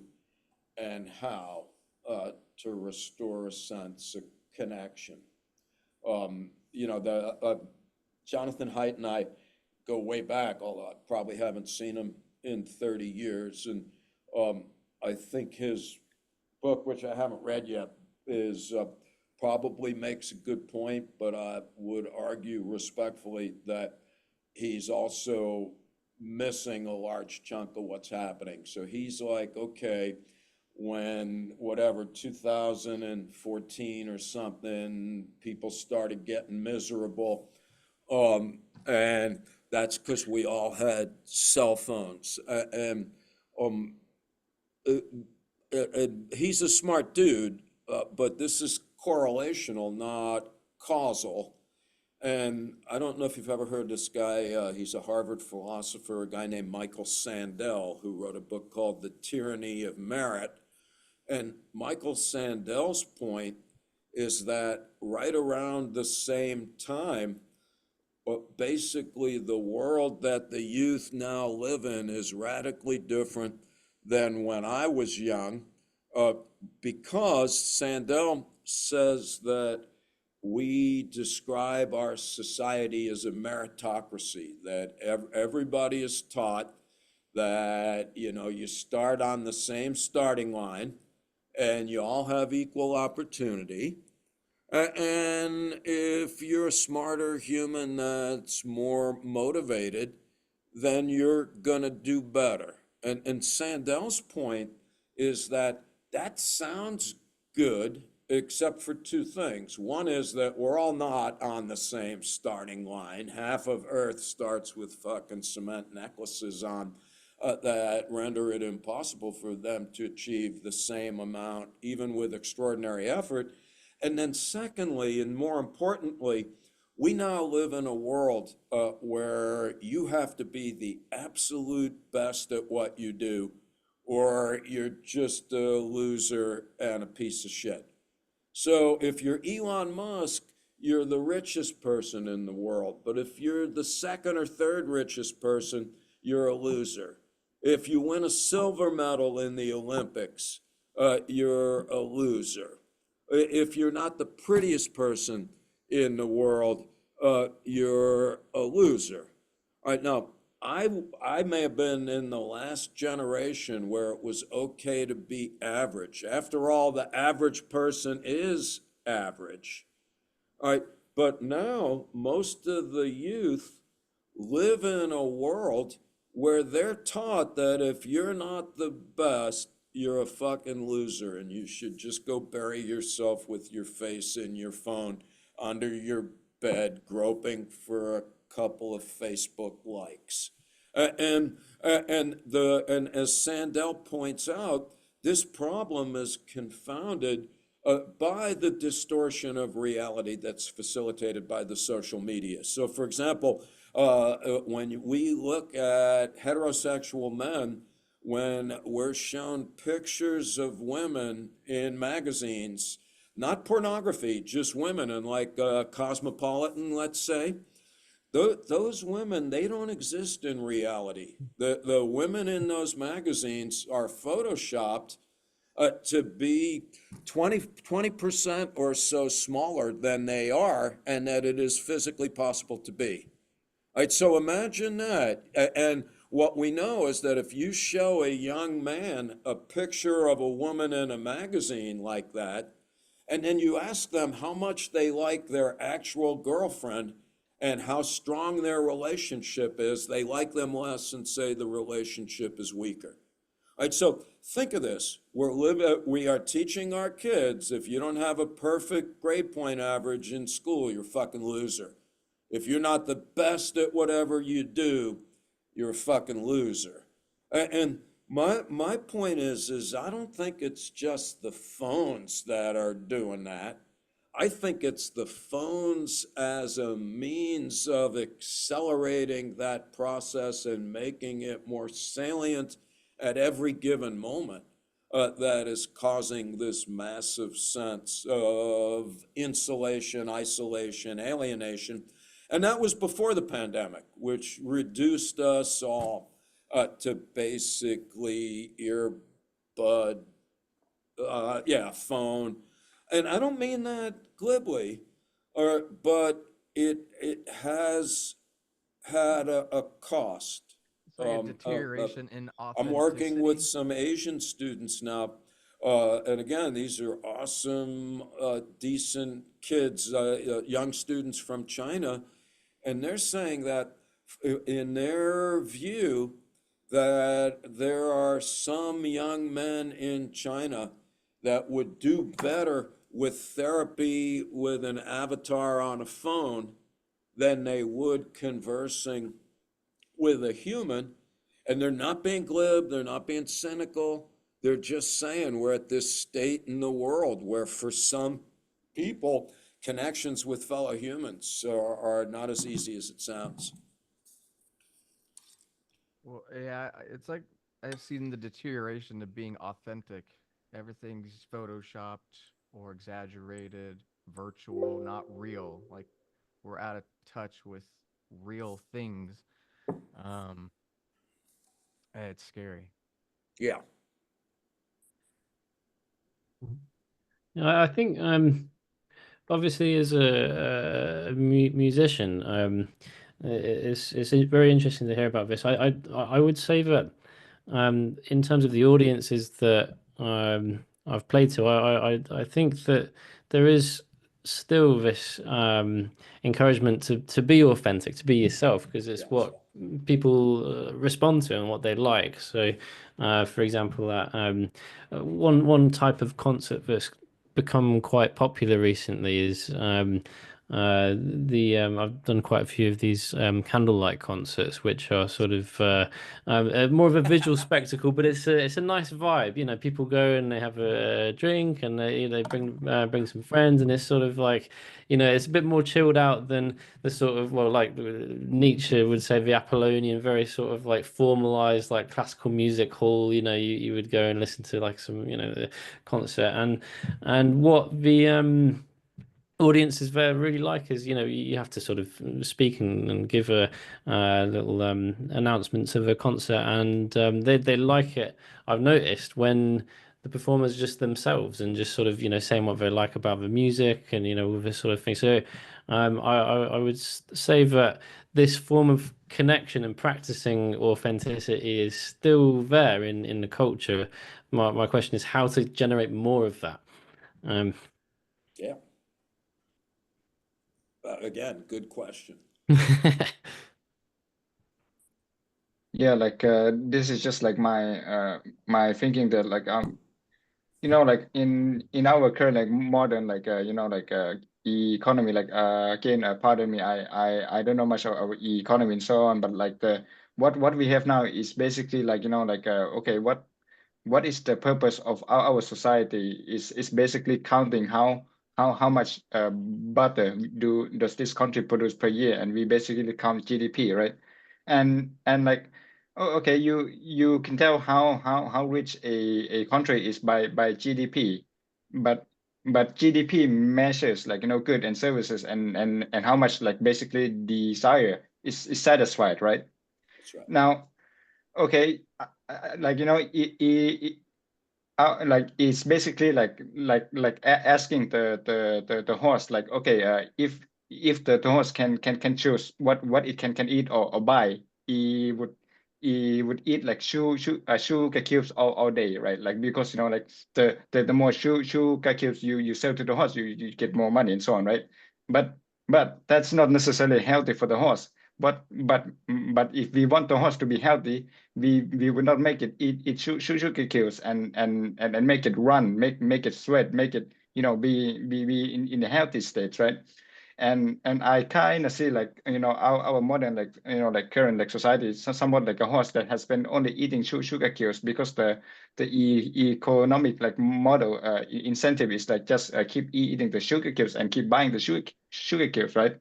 B: and how to restore a sense of connection? Jonathan Haidt and I go way back, although I probably haven't seen him in 30 years. And I think his book, which I haven't read yet, is probably makes a good point, but I would argue respectfully that he's also missing a large chunk of what's happening. So he's like, okay, when whatever, 2014 or something, people started getting miserable, and that's because we all had cell phones. He's a smart dude, but this is correlational, not causal. And I don't know if you've ever heard this guy, he's a Harvard philosopher, a guy named Michael Sandel, who wrote a book called The Tyranny of Merit. And Michael Sandel's point is that right around the same time, basically the world that the youth now live in is radically different than when I was young, because Sandel says that we describe our society as a meritocracy, that everybody is taught that, you start on the same starting line and you all have equal opportunity. And if you're a smarter human that's more motivated, then you're going to do better. And Sandel's point is that sounds good, except for two things. One is that we're all not on the same starting line. Half of Earth starts with fucking cement necklaces on that render it impossible for them to achieve the same amount, even with extraordinary effort. And then secondly, and more importantly, we now live in a world where you have to be the absolute best at what you do, or you're just a loser and a piece of shit. So if you're Elon Musk, you're the richest person in the world. But if you're the second or third richest person, you're a loser. If you win a silver medal in the Olympics, you're a loser. If you're not the prettiest person in the world, you're a loser. All right, now, I may have been in the last generation where it was okay to be average. After all, the average person is average. All right, but now most of the youth live in a world where they're taught that if you're not the best, you're a fucking loser and you should just go bury yourself with your face in your phone under your bed, groping for a couple of Facebook likes. And as Sandel points out, this problem is confounded by the distortion of reality that's facilitated by the social media. So, for example, when we look at heterosexual men, when we're shown pictures of women in magazines, not pornography, just women in like Cosmopolitan, let's say, those women, they don't exist in reality. The women in those magazines are photoshopped to be 20% or so smaller than they are, and that it is physically possible to be. Right, so imagine that. And what we know is that if you show a young man a picture of a woman in a magazine like that, and then you ask them how much they like their actual girlfriend and how strong their relationship is, they like them less and say the relationship is weaker. Right, so think of this. We are teaching our kids, if you don't have a perfect grade point average in school, you're a fucking loser. If you're not the best at whatever you do, you're a fucking loser. And my point is I don't think it's just the phones that are doing that. I think it's the phones as a means of accelerating that process and making it more salient at every given moment that is causing this massive sense of insulation, isolation, alienation. And that was before the pandemic, which reduced us all to basically earbud, phone. And I don't mean that glibly, but it has had a cost.
D: It's like a deterioration in
B: I'm working with
D: authenticity.
B: some Asian students now, and again, these are awesome, decent kids, young students from China, and they're saying that in their view, that there are some young men in China that would do better with therapy with an avatar on a phone than they would conversing with a human. And they're not being glib, they're not being cynical. They're just saying we're at this state in the world where for some people, connections with fellow humans are not as easy as it sounds.
D: Well, yeah, it's like I've seen the deterioration of being authentic. Everything's photoshopped or exaggerated, virtual, not real. Like we're out of touch with real things. Um, it's scary.
B: Yeah.
A: I think obviously as a musician, it's very interesting to hear about this. I would say that in terms of the audiences that I've played to, I think that there is still this encouragement to be authentic, to be yourself, because it's
B: Yes.
A: what people respond to and what they like. So, for example, that one type of concert that's become quite popular recently is the I've done quite a few of these candlelight concerts, which are sort of more of a visual spectacle, but it's a nice vibe. You know, people go and they have a drink and they bring some friends, and it's sort of like, you know, it's a bit more chilled out than the sort of, well, like Nietzsche would say, the Apollonian, very sort of like formalized, like classical music hall. You know, you would go and listen to like some, you know, the concert, and what the audiences there really like is, you know, you have to sort of speak and give a little announcements of a concert, and they like it. I've noticed when the performers just themselves and just sort of, you know, saying what they like about the music and, you know, all this sort of thing. So I would say that this form of connection and practicing authenticity is still there in the culture. My question is how to generate more of that. Um,
B: Yeah. Again, good question.
C: Yeah, like this is just like my thinking that like like in our current like modern like economy, like again, pardon me, I don't know much of our economy and so on, but like the what we have now is basically like okay, what is the purpose of our society is basically counting how much butter does this country produce per year, and we basically count GDP, right? And like, oh, okay, you can tell how rich a country is by GDP, but GDP measures like good and services and how much like basically desire is satisfied, right?
B: That's right.
C: Now, okay, like like it's basically like asking the horse like, okay, if the horse can choose what it can eat or buy, he would eat like sugar cubes all day, right? Like, because like the more sugar cubes you sell to the horse, you get more money and so on, right? but but that's not necessarily healthy for the horse. But if we want the horse to be healthy, we would not make it eat sugar cubes and make it run, make it sweat, make it be in a healthy state, right? And I kind of see like our modern like like current like society is somewhat like a horse that has been only eating sugar cubes, because the economic like model incentive is like just keep eating the sugar cubes and keep buying the sugar cubes, right?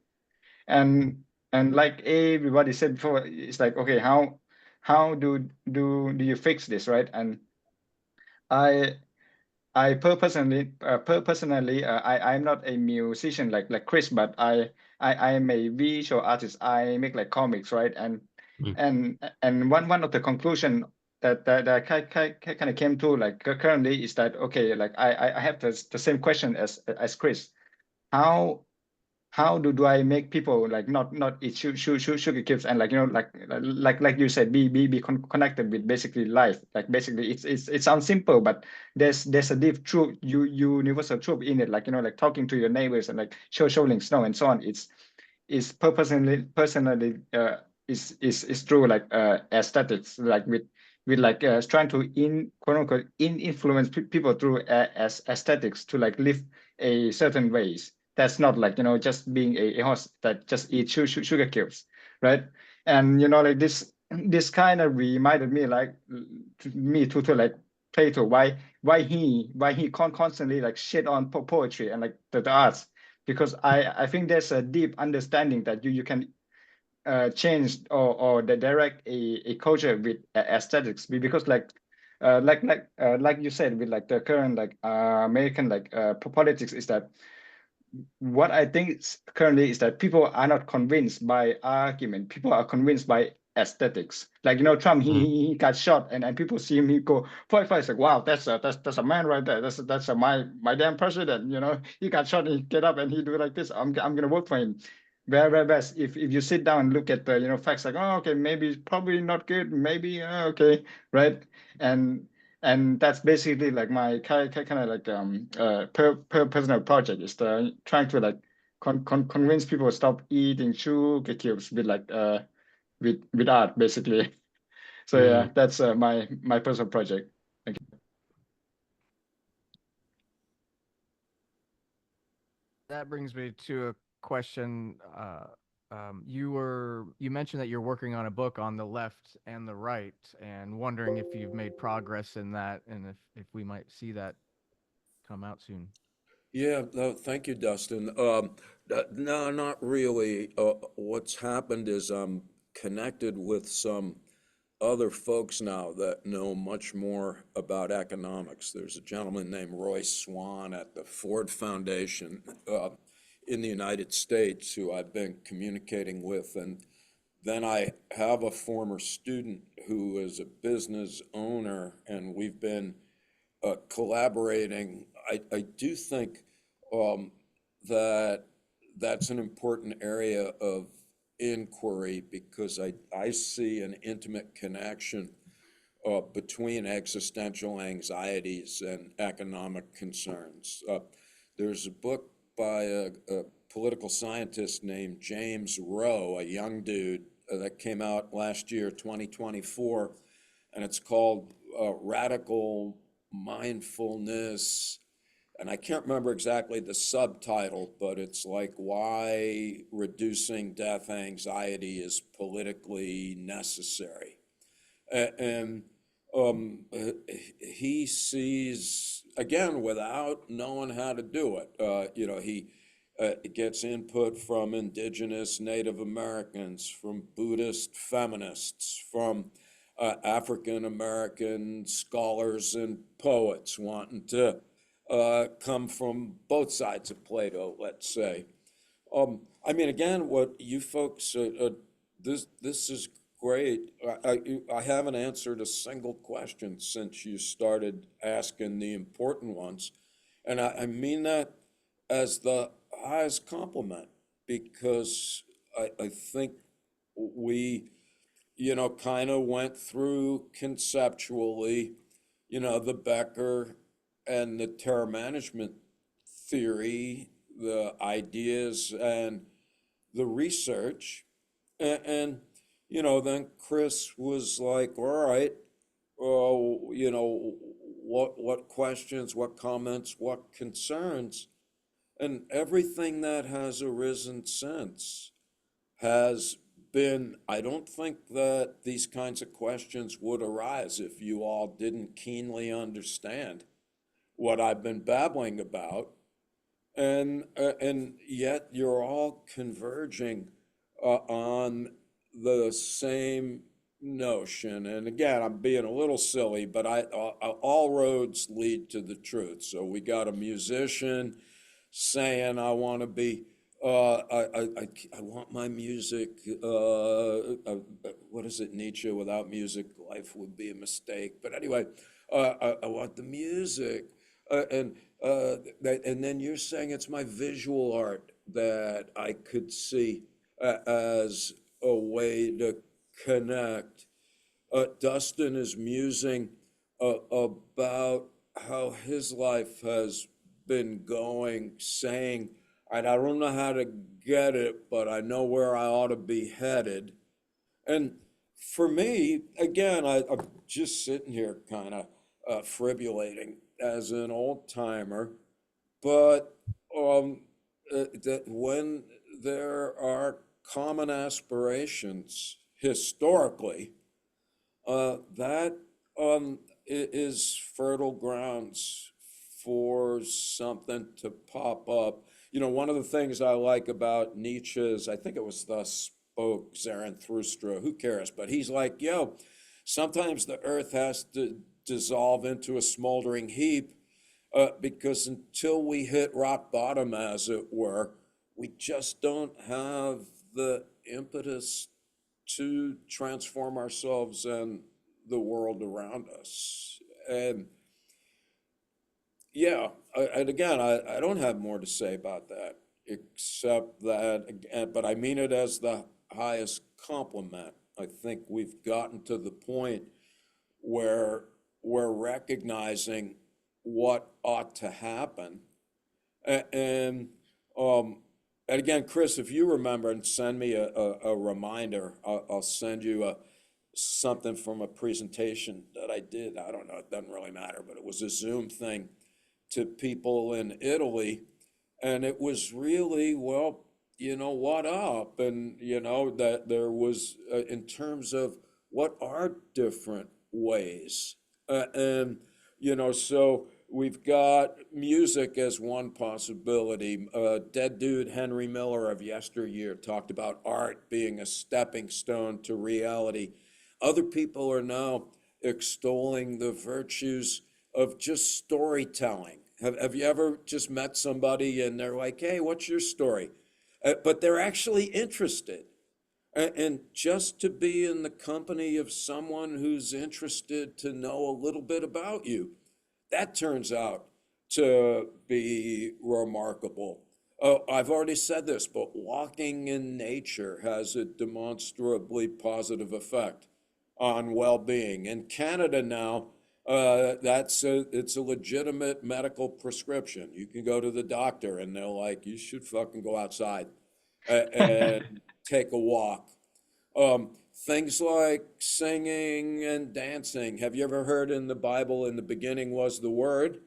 C: And like everybody said before, it's like, okay, how do you fix this, right? And I personally, I'm not a musician like Chris, but I am a visual artist. I make like comics, right?
A: Mm.
C: And one of the conclusion that I kind of came to like currently is that, okay, like I have the same question as Chris. How do I make people like not eat sugar cubes, and like like you said, be connected with basically life. Like basically it sounds simple, but there's a deep truth, universal truth in it, like like talking to your neighbors and like shoveling snow and so on. It's personally is through like aesthetics, like with like trying to quote unquote influence people through as aesthetics to like live a certain ways. That's not like just being a horse that just eats sugar cubes, right? And like this kind of reminded me like to like Plato, why he constantly like shit on poetry and like the arts, because I think there's a deep understanding that you can change or direct a culture with aesthetics, because like you said, with like the current like American like politics, is that what I think currently is that people are not convinced by argument. People are convinced by aesthetics. Like Trump,
A: Mm.
C: he got shot, and people see him, he go fight. It's like, wow, that's a man right there. That's my damn president. He got shot, and he get up and he do like this. I'm gonna vote for him. Whereas if you sit down and look at the facts, like, oh, okay, maybe it's probably not good, maybe okay, right? And that's basically like my kind of like personal project, is trying to like convince people to stop eating sugar cubes with like with art, basically. So yeah,
A: Mm.
C: that's my personal project.
D: That brings me to a question. You mentioned that you're working on a book on the left and the right, and wondering if you've made progress in that, and if we might see that come out soon.
B: Yeah, no, thank you, Dustin. No, not really. What's happened is I'm connected with some other folks now that know much more about economics. There's a gentleman named Roy Swan at the Ford Foundation in the United States who I've been communicating with. And then I have a former student who is a business owner, and we've been collaborating. I do think um, that that's an important area of inquiry, because I see an intimate connection between existential anxieties and economic concerns. There's a book by a political scientist named James Rowe, a young dude, that came out last year, 2024, and it's called Radical Mindfulness. And I can't remember exactly the subtitle, but it's like why reducing death anxiety is politically necessary. And he sees, again, without knowing how to do it, he gets input from indigenous Native Americans, from Buddhist feminists, from African American scholars and poets wanting to come from both sides of Plato, let's say. I mean, again, what you folks, this is great. I haven't answered a single question since you started asking the important ones. And I mean that as the highest compliment, because I think we, kind of went through conceptually, the Becker and the terror management theory, the ideas and the research. And then Chris was like, all right, what questions, what comments, what concerns? And everything that has arisen since has been, I don't think that these kinds of questions would arise if you all didn't keenly understand what I've been babbling about. And yet you're all converging on the same notion. And again, I'm being a little silly, but all roads lead to the truth. So we got a musician saying, I want to be, I want my music, what is it, Nietzsche, without music, life would be a mistake. But anyway, I want the music. And then you're saying it's my visual art that I could see as a way to connect. Dustin is musing about how his life has been going, saying, I don't know how to get it, but I know where I ought to be headed. And for me, again, I'm just sitting here kind of fribulating as an old timer, but that when there are common aspirations historically, that is fertile grounds for something to pop up. One of the things I like about Nietzsche is, I think it was Thus Spoke Zarathustra, who cares? But he's like, sometimes the earth has to dissolve into a smoldering heap because until we hit rock bottom, as it were, we just don't have the impetus to transform ourselves and the world around us. And and again, I don't have more to say about that, except that, but I mean it as the highest compliment. I think we've gotten to the point where we're recognizing what ought to happen. And again, Chris, if you remember, and send me a reminder, I'll send you something from a presentation that I did. I don't know, it doesn't really matter, but it was a Zoom thing to people in Italy. And it was really, well, what up? And, that there was, in terms of what are different ways. And, so we've got music as one possibility. Dead dude Henry Miller of yesteryear talked about art being a stepping stone to reality. Other people are now extolling the virtues of just storytelling. Have you ever just met somebody and they're like, hey, what's your story? But they're actually interested. And just to be in the company of someone who's interested to know a little bit about you, that turns out to be remarkable. I've already said this, but walking in nature has a demonstrably positive effect on well-being. In Canada now, it's a legitimate medical prescription. You can go to the doctor and they're like, you should fucking go outside and take a walk. Things like singing and dancing. Have you ever heard in the Bible, in the beginning was the Word?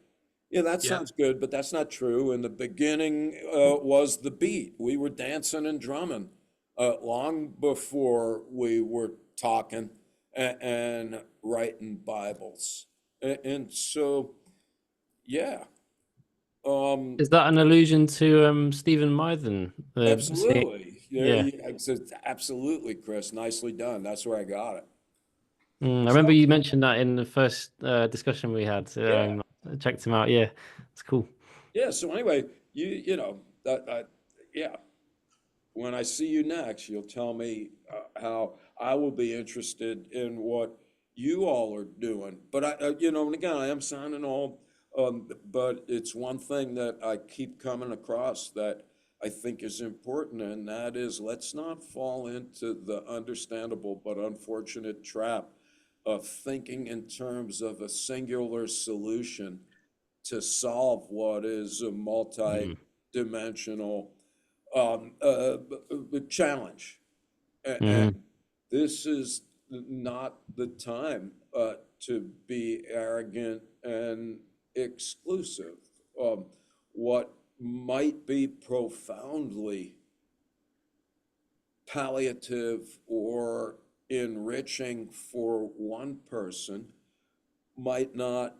B: Yeah, that sounds good, but that's not true. In the beginning was the beat. We were dancing and drumming long before we were talking and writing Bibles. And so, yeah.
A: Is that an allusion to Stephen Meithen?
B: Absolutely.
A: Yeah.
B: Absolutely, Chris. Nicely done. That's where I got it.
A: I remember you mentioned that in the first discussion we had.
B: Yeah.
A: I checked him out. Yeah, it's cool.
B: Yeah. So anyway, you know, yeah. When I see you next, you'll tell me how I will be interested in what you all are doing. But you know, and again, I am signing old, but it's one thing that I keep coming across that I think is important, and that is let's not fall into the understandable but unfortunate trap of thinking in terms of a singular solution to solve what is a multi-dimensional challenge. And this is not the time to be arrogant and exclusive. What might be profoundly palliative or enriching for one person might not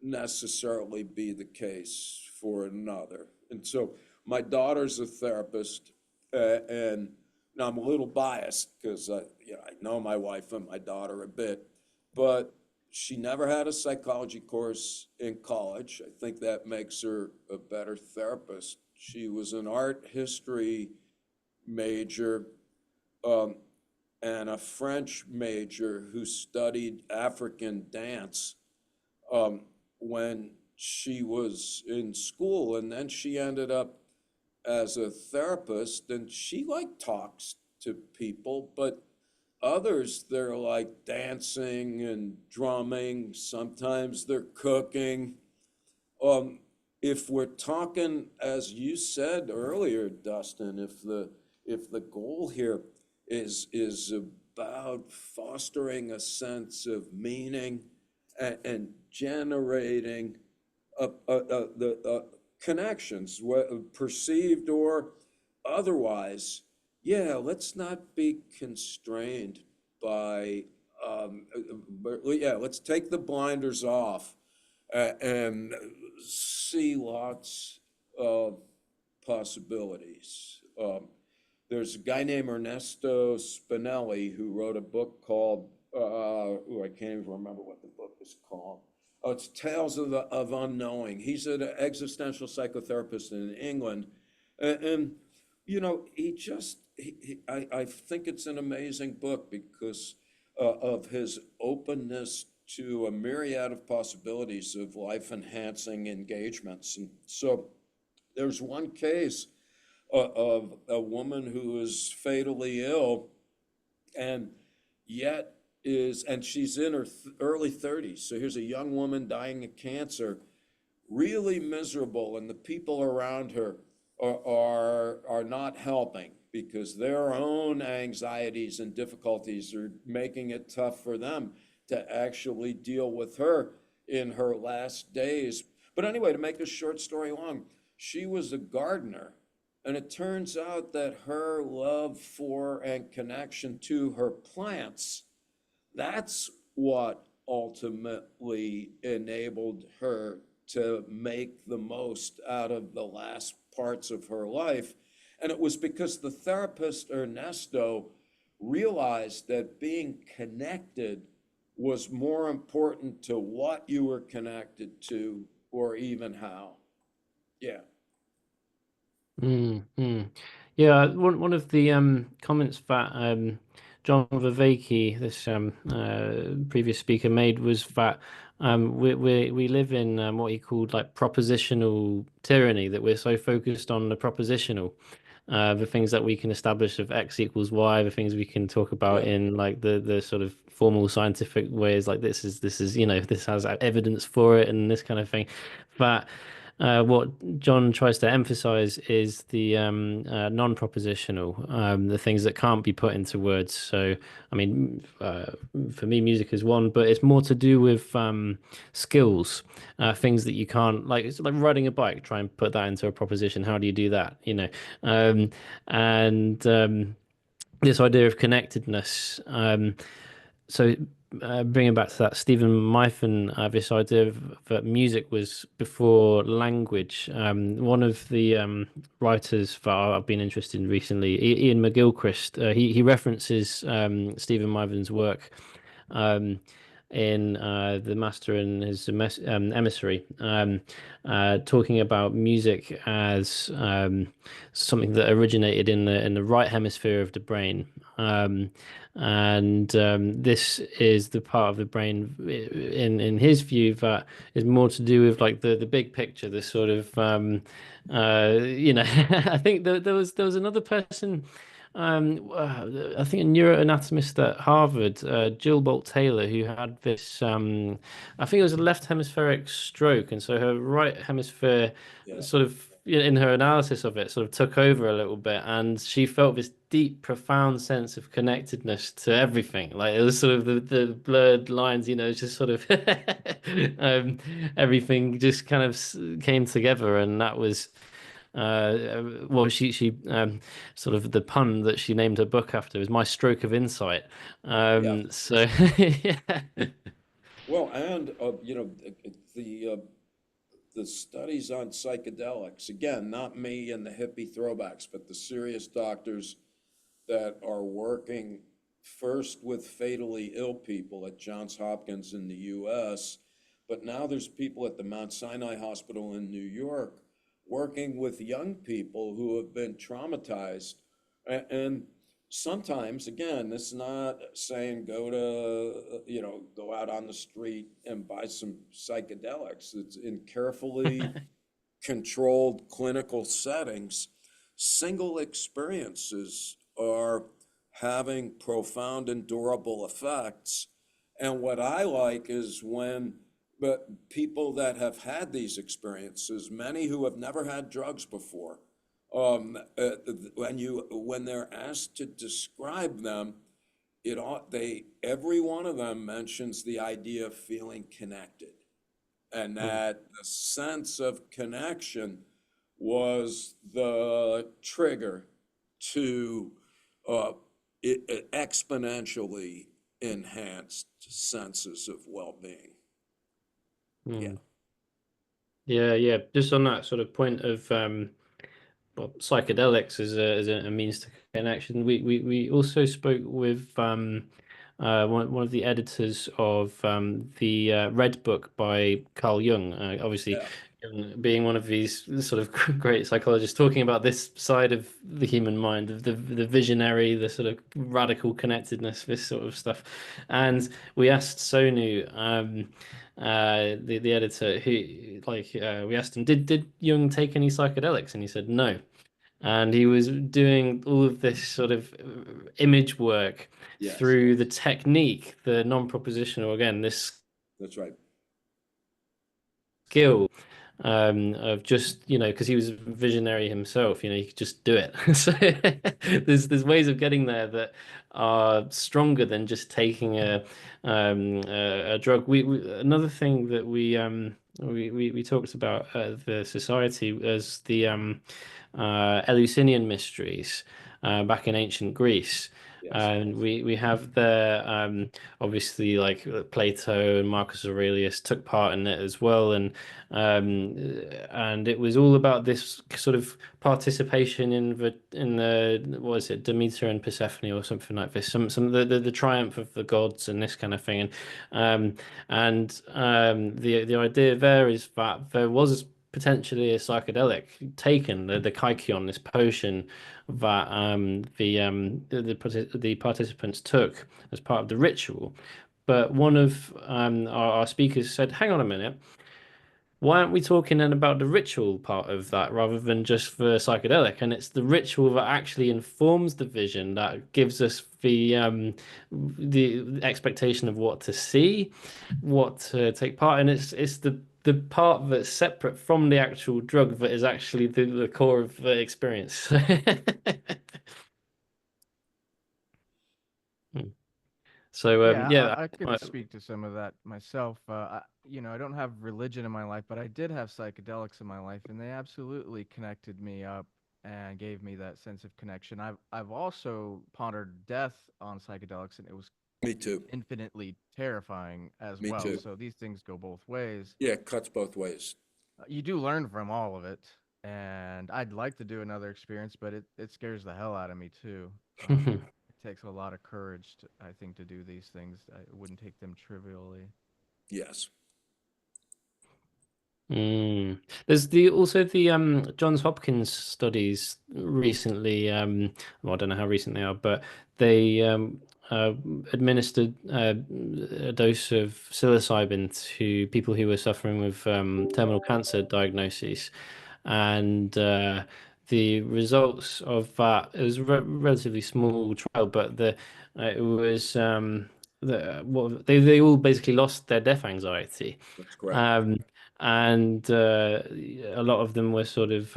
B: necessarily be the case for another. And so my daughter's a therapist, and now I'm a little biased because I know my wife and my daughter a bit, but she never had a psychology course in college. I think that makes her a better therapist. She was an art history major and a French major who studied African dance when she was in school, and then she ended up as a therapist, and she like talks to people, but others, they're like dancing and drumming, sometimes they're cooking. If we're talking, as you said earlier, Dustin, if the goal here is about fostering a sense of meaning and generating the connections, perceived or otherwise, yeah, let's not be constrained by, let's take the blinders off and see lots of possibilities. There's a guy named Ernesto Spinelli who wrote a book called, I can't even remember what the book is called. Oh, it's Tales of Unknowing. He's an existential psychotherapist in England. And you know, I think it's an amazing book because of his openness to a myriad of possibilities of life-enhancing engagements. And so there's one case of a woman who is fatally ill and yet and she's in her early 30s. So here's a young woman dying of cancer, really miserable, and the people around her are not helping because their own anxieties and difficulties are making it tough for them to actually deal with her in her last days. But anyway, to make a short story long, she was a gardener, and it turns out that her love for and connection to her plants, that's what ultimately enabled her to make the most out of the last parts of her life. And it was because the therapist Ernesto realized that being connected was more important to what you were connected to or even how. Yeah.
A: Yeah, one of the comments that John Vervaeke, this previous speaker, made was that we live in what he called like propositional tyranny, that we're so focused on the propositional, the things that we can establish of X equals Y, the things we can talk about in like the sort of formal scientific ways, like this is you know, this has evidence for it and this kind of thing. But what John tries to emphasize is the non-propositional, the things that can't be put into words. So, I mean, for me, music is one, but it's more to do with skills, things that you can't, like, it's like riding a bike, try and put that into a proposition. How do you do that? You know, and this idea of connectedness. So bringing back to that Stephen Mython, this idea that music was before language. One of the writers that I've been interested in recently, Ian McGilchrist, he references Stephen Mython's work um, in The Master and His Emissary, talking about music as something that originated in the right hemisphere of the brain. And this is the part of the brain, in his view, that is more to do with like the big picture, the sort of I think there was another person. I think a neuroanatomist at Harvard, Jill Bolt Taylor, who had this, I think it was a left hemispheric stroke, and so her right hemisphere
B: Yeah.
A: sort of, in her analysis of it, sort of took over a little bit, and she felt this deep, profound sense of connectedness to everything. Like it was sort of the blurred lines, it's just sort of um, everything just kind of came together, and that was. Well, she sort of the pun that she named her book after is My Stroke of Insight.
B: Yeah.
A: So yeah.
B: Well, and the the studies on psychedelics, again, not me and the hippie throwbacks, but the serious doctors that are working first with fatally ill people at Johns Hopkins in the US, but now there's people at the Mount Sinai Hospital in New York working with young people who have been traumatized. And sometimes, again, it's not saying go out on the street and buy some psychedelics. It's in carefully controlled clinical settings. Single experiences are having profound and durable effects. And what I like is when people that have had these experiences, many who have never had drugs before, when they're asked to describe them, every one of them mentions the idea of feeling connected, and that the sense of connection was the trigger to exponentially enhanced senses of well-being. Yeah.
A: Yeah. Just on that sort of point of well, psychedelics as a means to connection. We also spoke with one of the editors of the Red Book by Carl Jung. Obviously,
B: Yeah.
A: Jung being one of these sort of great psychologists, talking about this side of the human mind, of the visionary, the sort of radical connectedness, this sort of stuff. And we asked Sonu. The editor, who we asked him, did Jung take any psychedelics, and he said no, and he was doing all of this sort of image work
B: Yes.
A: through the technique, the non-propositional, again, this
B: That's right.
A: skill of just, because he was a visionary himself, he could just do it. So there's ways of getting there that are stronger than just taking a drug. Another thing that we talked about at the society was the Eleusinian mysteries back in ancient Greece.
B: Yes.
A: And we have there, obviously, like Plato and Marcus Aurelius took part in it as well, and it was all about this sort of participation in the what is it, Demeter and Persephone or something like this, some the triumph of the gods and this kind of thing, and the idea there is that there was potentially a psychedelic taken, the kykeon, this potion that the participants took as part of the ritual. But one of our speakers said, "Hang on a minute. Why aren't we talking then about the ritual part of that rather than just the psychedelic?" And it's the ritual that actually informs the vision, that gives us the expectation of what to see, what to take part in. It's the part that's separate from the actual drug that is actually the core of the experience. So
D: Yeah,
A: yeah,
D: I could speak to some of that myself. I don't have religion in my life, but I did have psychedelics in my life, and they absolutely connected me up and gave me that sense of connection. I've also pondered death on psychedelics, and it was
B: Me too.
D: infinitely terrifying as
B: Me
D: well.
B: too.
D: So these things go both ways.
B: Yeah, it cuts both ways.
D: You do learn from all of it, and I'd like to do another experience, but it scares the hell out of me too. It takes a lot of courage, I think, to do these things. I wouldn't take them trivially.
B: Yes.
A: There's also the Johns Hopkins studies recently. Well, I don't know how recent they are, but they administered a dose of psilocybin to people who were suffering with terminal cancer diagnoses, and the results of that, it was a relatively small trial, but it was they all basically lost their death anxiety.
B: That's correct.
A: And a lot of them were sort of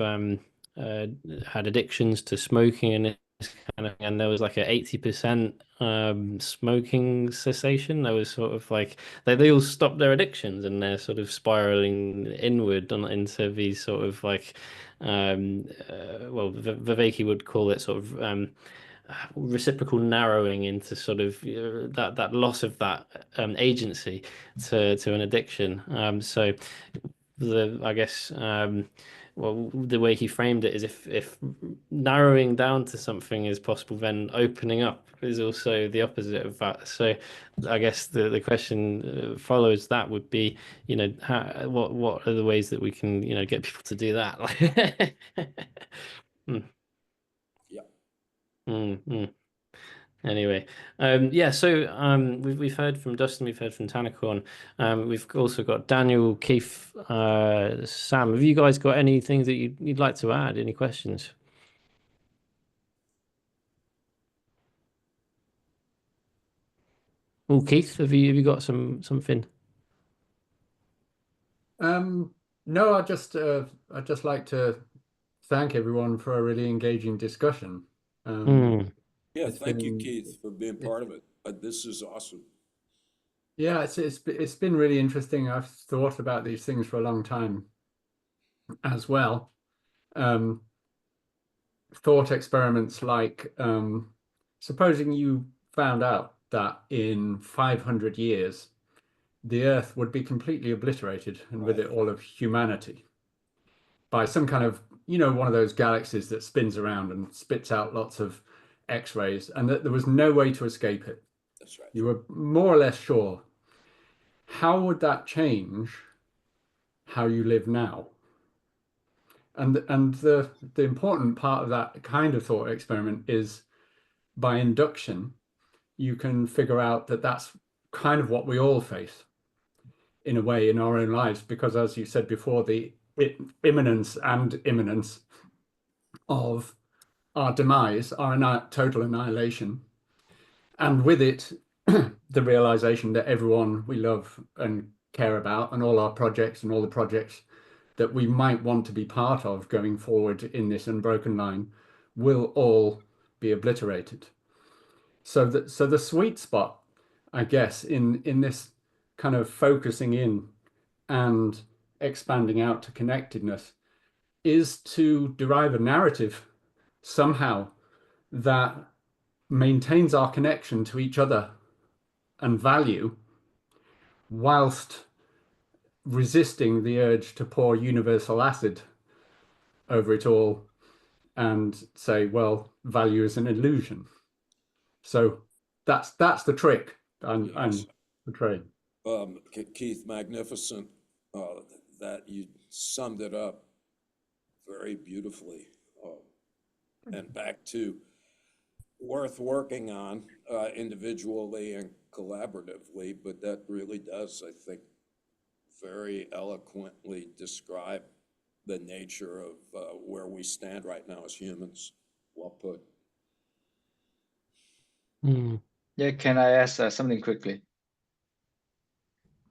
A: had addictions to smoking and this kind of thing. And there was like a 80% smoking cessation. There was sort of like they all stopped their addictions and they're sort of spiraling inward into these sort of like well, Vervaeke would call it sort of reciprocal narrowing into sort of that loss of that agency to an addiction. So I guess well, the way he framed it is if narrowing down to something is possible, then opening up is also the opposite of that. So I guess the question follows that would be, what are the ways that we can, get people to do that?
B: Yeah.
A: Mm. Anyway, yeah. So we've heard from Dustin, we've heard from Tanakorn. We've also got Daniel, Keith, Sam. Have you guys got anything that you'd like to add? Any questions? Oh, Keith, have you got something?
E: No, I'd just like to thank everyone for a really engaging discussion.
A: Mm.
B: Yeah,
E: It's
B: thank you,
E: been
B: Keith, for being
E: it,
B: part of it. This is awesome.
E: yeah, it's been really interesting. I've thought about these things for a long time as well. Um, Thought experiments like supposing you found out that in 500 years the Earth would be completely obliterated and with
B: Right.
E: it all of humanity by some kind of, one of those galaxies that spins around and spits out lots of X-rays, and that there was no way to escape it.
B: That's right.
E: You were more or less sure. How would that change how you live now? And the important part of that kind of thought experiment is by induction, you can figure out that that's kind of what we all face in a way in our own lives, because as you said before, the imminence and imminence of our demise, our total annihilation, and with it, the realization that everyone we love and care about, and all our projects and all the projects that we might want to be part of going forward in this unbroken line, will all be obliterated. So the sweet spot, I guess, in this kind of focusing in and expanding out to connectedness is to derive a narrative somehow that maintains our connection to each other and value whilst resisting the urge to pour universal acid over it all and say, well, value is an illusion. So that's the trick I'm
B: Yes.
E: portraying.
B: Keith, magnificent that you summed it up very beautifully. And back to worth working on individually and collaboratively, but that really does, I think, very eloquently describe the nature of where we stand right now as humans. Well put.
C: Yeah, can I ask something quickly?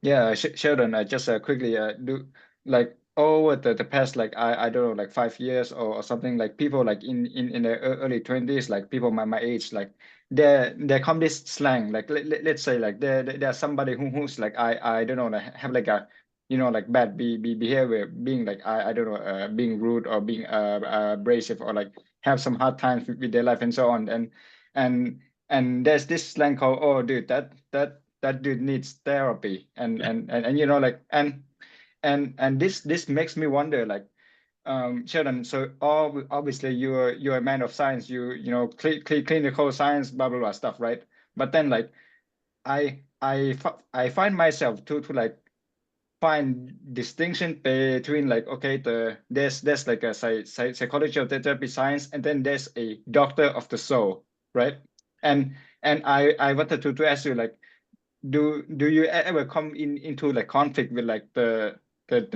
C: Yeah, Sheldon, I just quickly do like over the past like I don't know like 5 years or something, like people like in the early 20s, like people my age, like there come this slang like let's say like there's somebody who's like I don't know like have like a like bad behavior, being like I don't know being rude or being abrasive or like have some hard times with their life and so on, and and there's this slang called, oh dude, that dude needs therapy, and you know, like, and this makes me wonder, like, Sheldon, so obviously you're a man of science, you know, clinical science, blah blah blah stuff, right? But then, like, I find myself to like find distinction between, like, okay, there's like a psychology of the therapy science, and then there's a doctor of the soul, right? And I wanted to ask you, like, do you ever come into like conflict with like the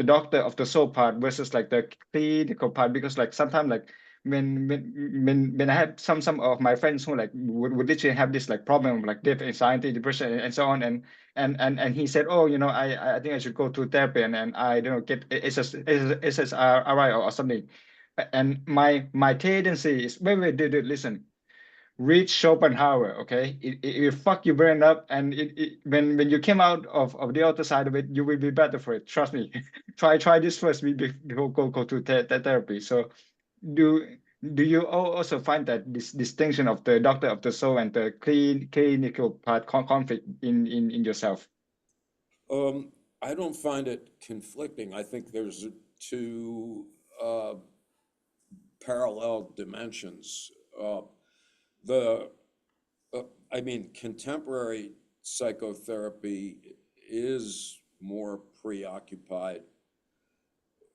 C: doctor of the soul part versus like the clinical part? Because like sometimes, like, when I have some of my friends who like would literally have this like problem, like anxiety, depression, and so on, and he said, oh, you know, I think I should go to therapy, and I don't know, get SSRI or something. And my tendency is, wait, dude, listen, read Schopenhauer, okay? It fuck your brain up, and when you came out of the other side of it, you will be better for it. Trust me. Try this first before go to therapy. So do do you also find that this distinction of the doctor of the soul and the clinical part conflict in yourself?
B: I don't find it conflicting. I think there's two parallel dimensions. The I mean, contemporary psychotherapy is more preoccupied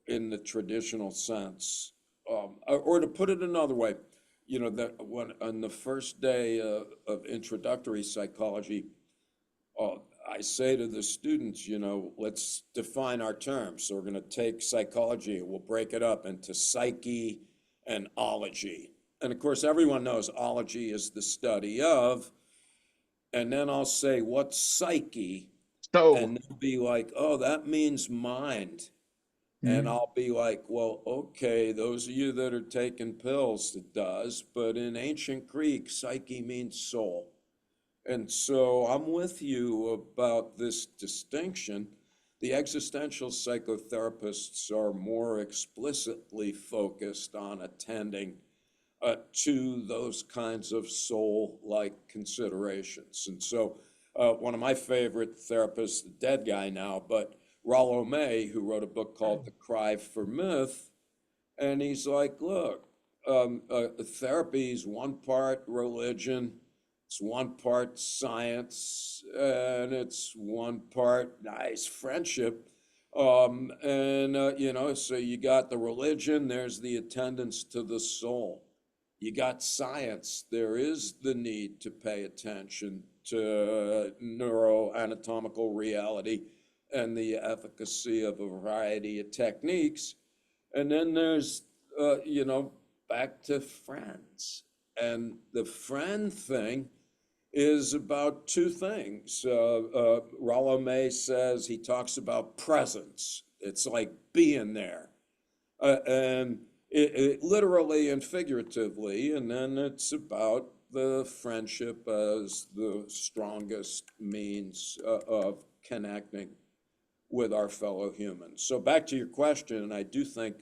B: in the traditional sense, or to put it another way, you know, that when on the first day of introductory psychology, I say to the students, you know, let's define our terms. So we're going to take psychology, we'll break it up into psyche and ology. And of course, everyone knows ology is the study of, and then I'll say, what's psyche?
C: So,
B: And they'll be like, oh, that means mind. And I'll be like, well, okay, those of you that are taking pills, it does. But in ancient Greek, psyche means soul. And so I'm with you about this distinction. The existential psychotherapists are more explicitly focused on attending to those kinds of soul-like considerations. And so one of my favorite therapists, the dead guy now, but Rollo May, who wrote a book called The Cry for Myth, and he's like, look, therapy is one part religion, it's one part science, and it's one part nice friendship. You know, so you got the religion, there's the attendance to the soul. You got science, there is the need to pay attention to neuroanatomical reality and the efficacy of a variety of techniques. And then there's, you know, back to friends. And the friend thing is about two things. Rollo May says, he talks about presence. It's like being there. And it literally and figuratively, and then it's about the friendship as the strongest means of connecting with our fellow humans. So back to your question, and I do think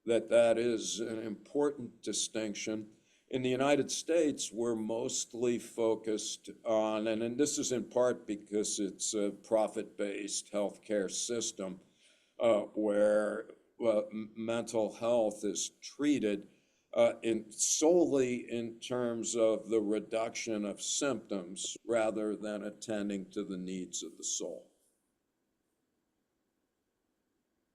B: that that is an important distinction. In the United States, we're mostly focused on, and this is in part because it's a profit-based healthcare system where mental health is treated solely in terms of the reduction of symptoms rather than attending to the needs of the soul.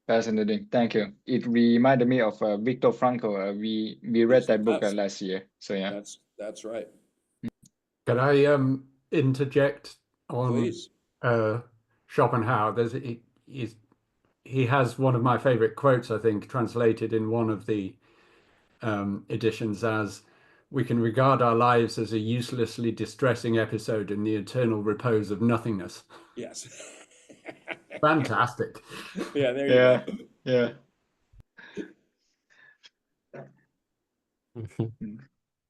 C: fascinating. Thank you. It reminded me of Viktor Frankl. We read
B: He's the
C: that book
B: best.
C: last year. So yeah.
B: That's right.
E: Can I interject on
B: Please.
E: Schopenhauer? He has one of my favorite quotes, I think, translated in one of the editions as, "We can regard our lives as a uselessly distressing episode in the eternal repose of nothingness."
B: Yes.
E: Fantastic.
B: Yeah, there
C: Yeah.
B: you go.
C: Yeah.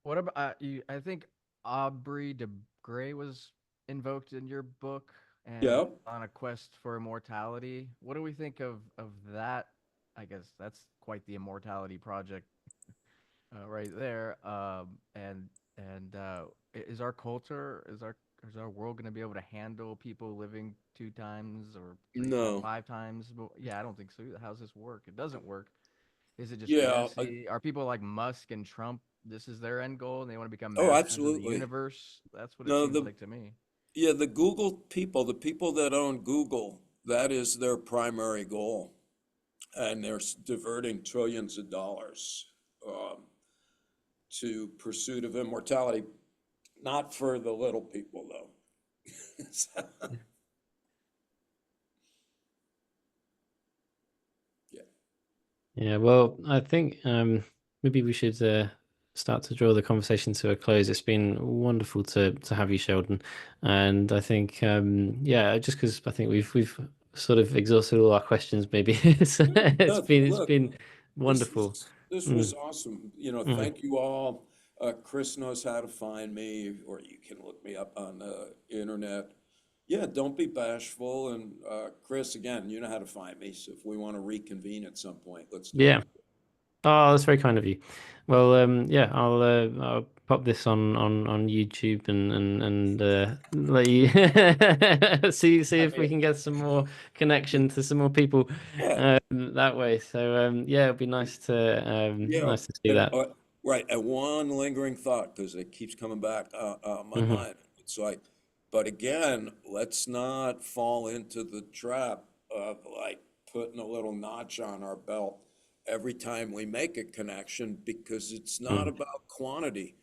D: What about you? I think Aubrey de Grey was invoked in your book and
B: Yeah.
D: on a quest for immortality. What do we think of that? I guess that's quite the immortality project right there. And is our culture, is our world going to be able to handle people living 2 times or
B: No.
D: 5 times? Yeah, I don't think so. How does this work? It doesn't work. Is it just
B: Yeah.
D: fantasy? Are people like Musk and Trump, this is their end goal and they want to become
B: Oh,
D: masters of the
B: absolutely.
D: universe? That's what it
B: No,
D: seems like to me.
B: yeah, the Google people, the people that own Google, that is their primary goal. And they're diverting trillions of dollars to pursuit of immortality, not for the little people, though. Yeah.
A: Yeah, well, I think maybe we should start to draw the conversation to a close. It's been wonderful to have you, Sheldon, and I think yeah, just because I think we've sort of exhausted all our questions, maybe it's
B: No,
A: it's
B: look,
A: been wonderful.
B: this was awesome. You know,
A: Mhm.
B: thank you all. Chris knows how to find me, or you can look me up on the internet. Yeah, don't be bashful. And Chris, again, you know how to find me. So if we want to reconvene at some point, let's do
A: Yeah.
B: it.
A: Oh, that's very kind of you. Well, yeah, I'll pop this on YouTube and let you see if we can get some more connection to some more people
B: Yeah,
A: that way. So yeah, it'd be nice
B: yeah.
A: see
B: And,
A: that.
B: right. And one lingering thought, because it keeps coming back on my
A: Hmm.
B: mind. It's like, but again, let's not fall into the trap of like putting a little notch on our belt every time we make a connection, because it's not about quantity.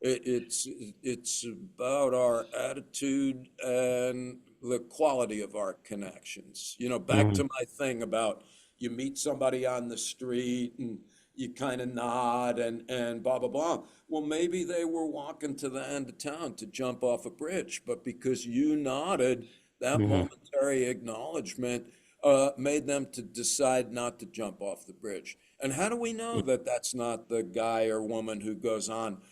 B: It's about our attitude and the quality of our connections. You know, back to my thing about you meet somebody on the street and you kind of nod and blah blah blah. Well, maybe they were walking to the end of town to jump off a bridge, but because you nodded, that
A: Hmm.
B: momentary acknowledgement made them to decide not to jump off the bridge. And how do we know that that's not the guy or woman who goes on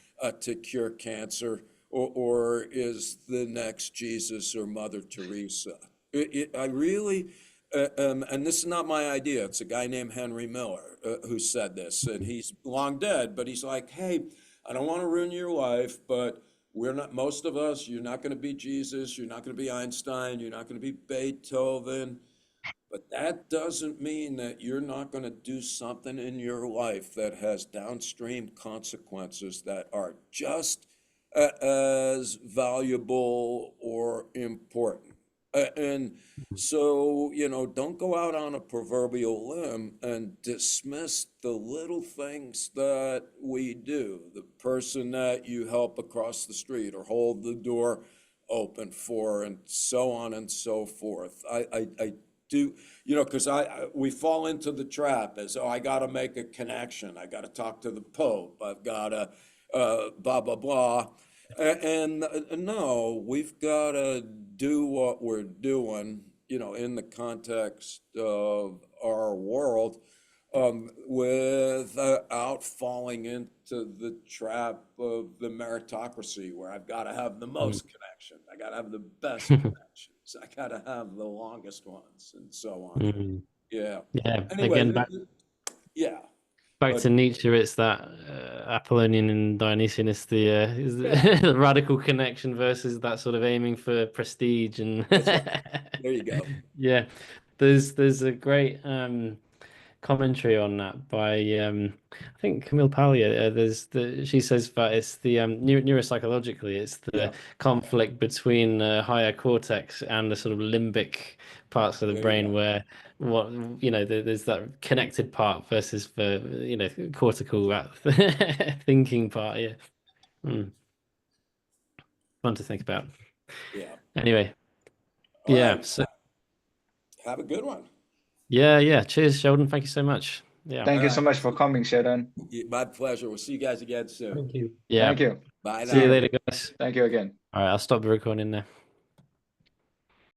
B: to cure cancer or is the next Jesus or Mother Teresa? I really, and this is not my idea. It's a guy named Henry Miller who said this, and he's long dead, but he's like, hey, I don't want to ruin your life, but we're not, most of us, you're not going to be Jesus, you're not going to be Einstein, you're not going to be Beethoven. But that doesn't mean that you're not going to do something in your life that has downstream consequences that are just as valuable or important. And so, you know, don't go out on a proverbial limb and dismiss the little things that we do. The person that you help across the street or hold the door open for, and so on and so forth. I do, you know, because we fall into the trap as, oh, I got to make a connection. I got to talk to the Pope. I've got to blah, blah, blah. And no, we've got to do what we're doing, you know, in the context of our world without falling into the trap of the meritocracy where I've got to have the most connection. I got to have the best connections. I got to have the longest ones and so on.
A: Mhm.
B: Yeah.
A: Yeah,
B: Anyway,
A: again,
B: yeah.
A: back
B: But
A: to Nietzsche, it's that Apollonian and Dionysian is the radical connection versus that sort of aiming for prestige and
B: that's right. There you go.
A: yeah, there's a great commentary on that by I think Camille Paglia. She says that it's the neuropsychologically it's the
B: Yeah.
A: conflict between higher cortex and the sort of limbic parts of the
B: There you
A: brain
B: go.
A: where what you know there's that connected part versus the you know cortical that thinking part. Yeah. Mm. Fun to think about.
B: Yeah.
A: Anyway,
B: All
A: yeah.
B: right.
A: So
B: Have a good one.
A: yeah. Cheers, Sheldon. Thank you so much. Yeah.
C: Thank
B: All
C: you so
B: right.
C: much for coming, Sheldon.
B: My pleasure. We'll see you guys again soon.
E: Thank you.
A: Yeah.
C: Thank you.
B: Bye
A: See you
B: now.
A: later, guys.
C: Thank you again.
A: All right, I'll stop the recording now.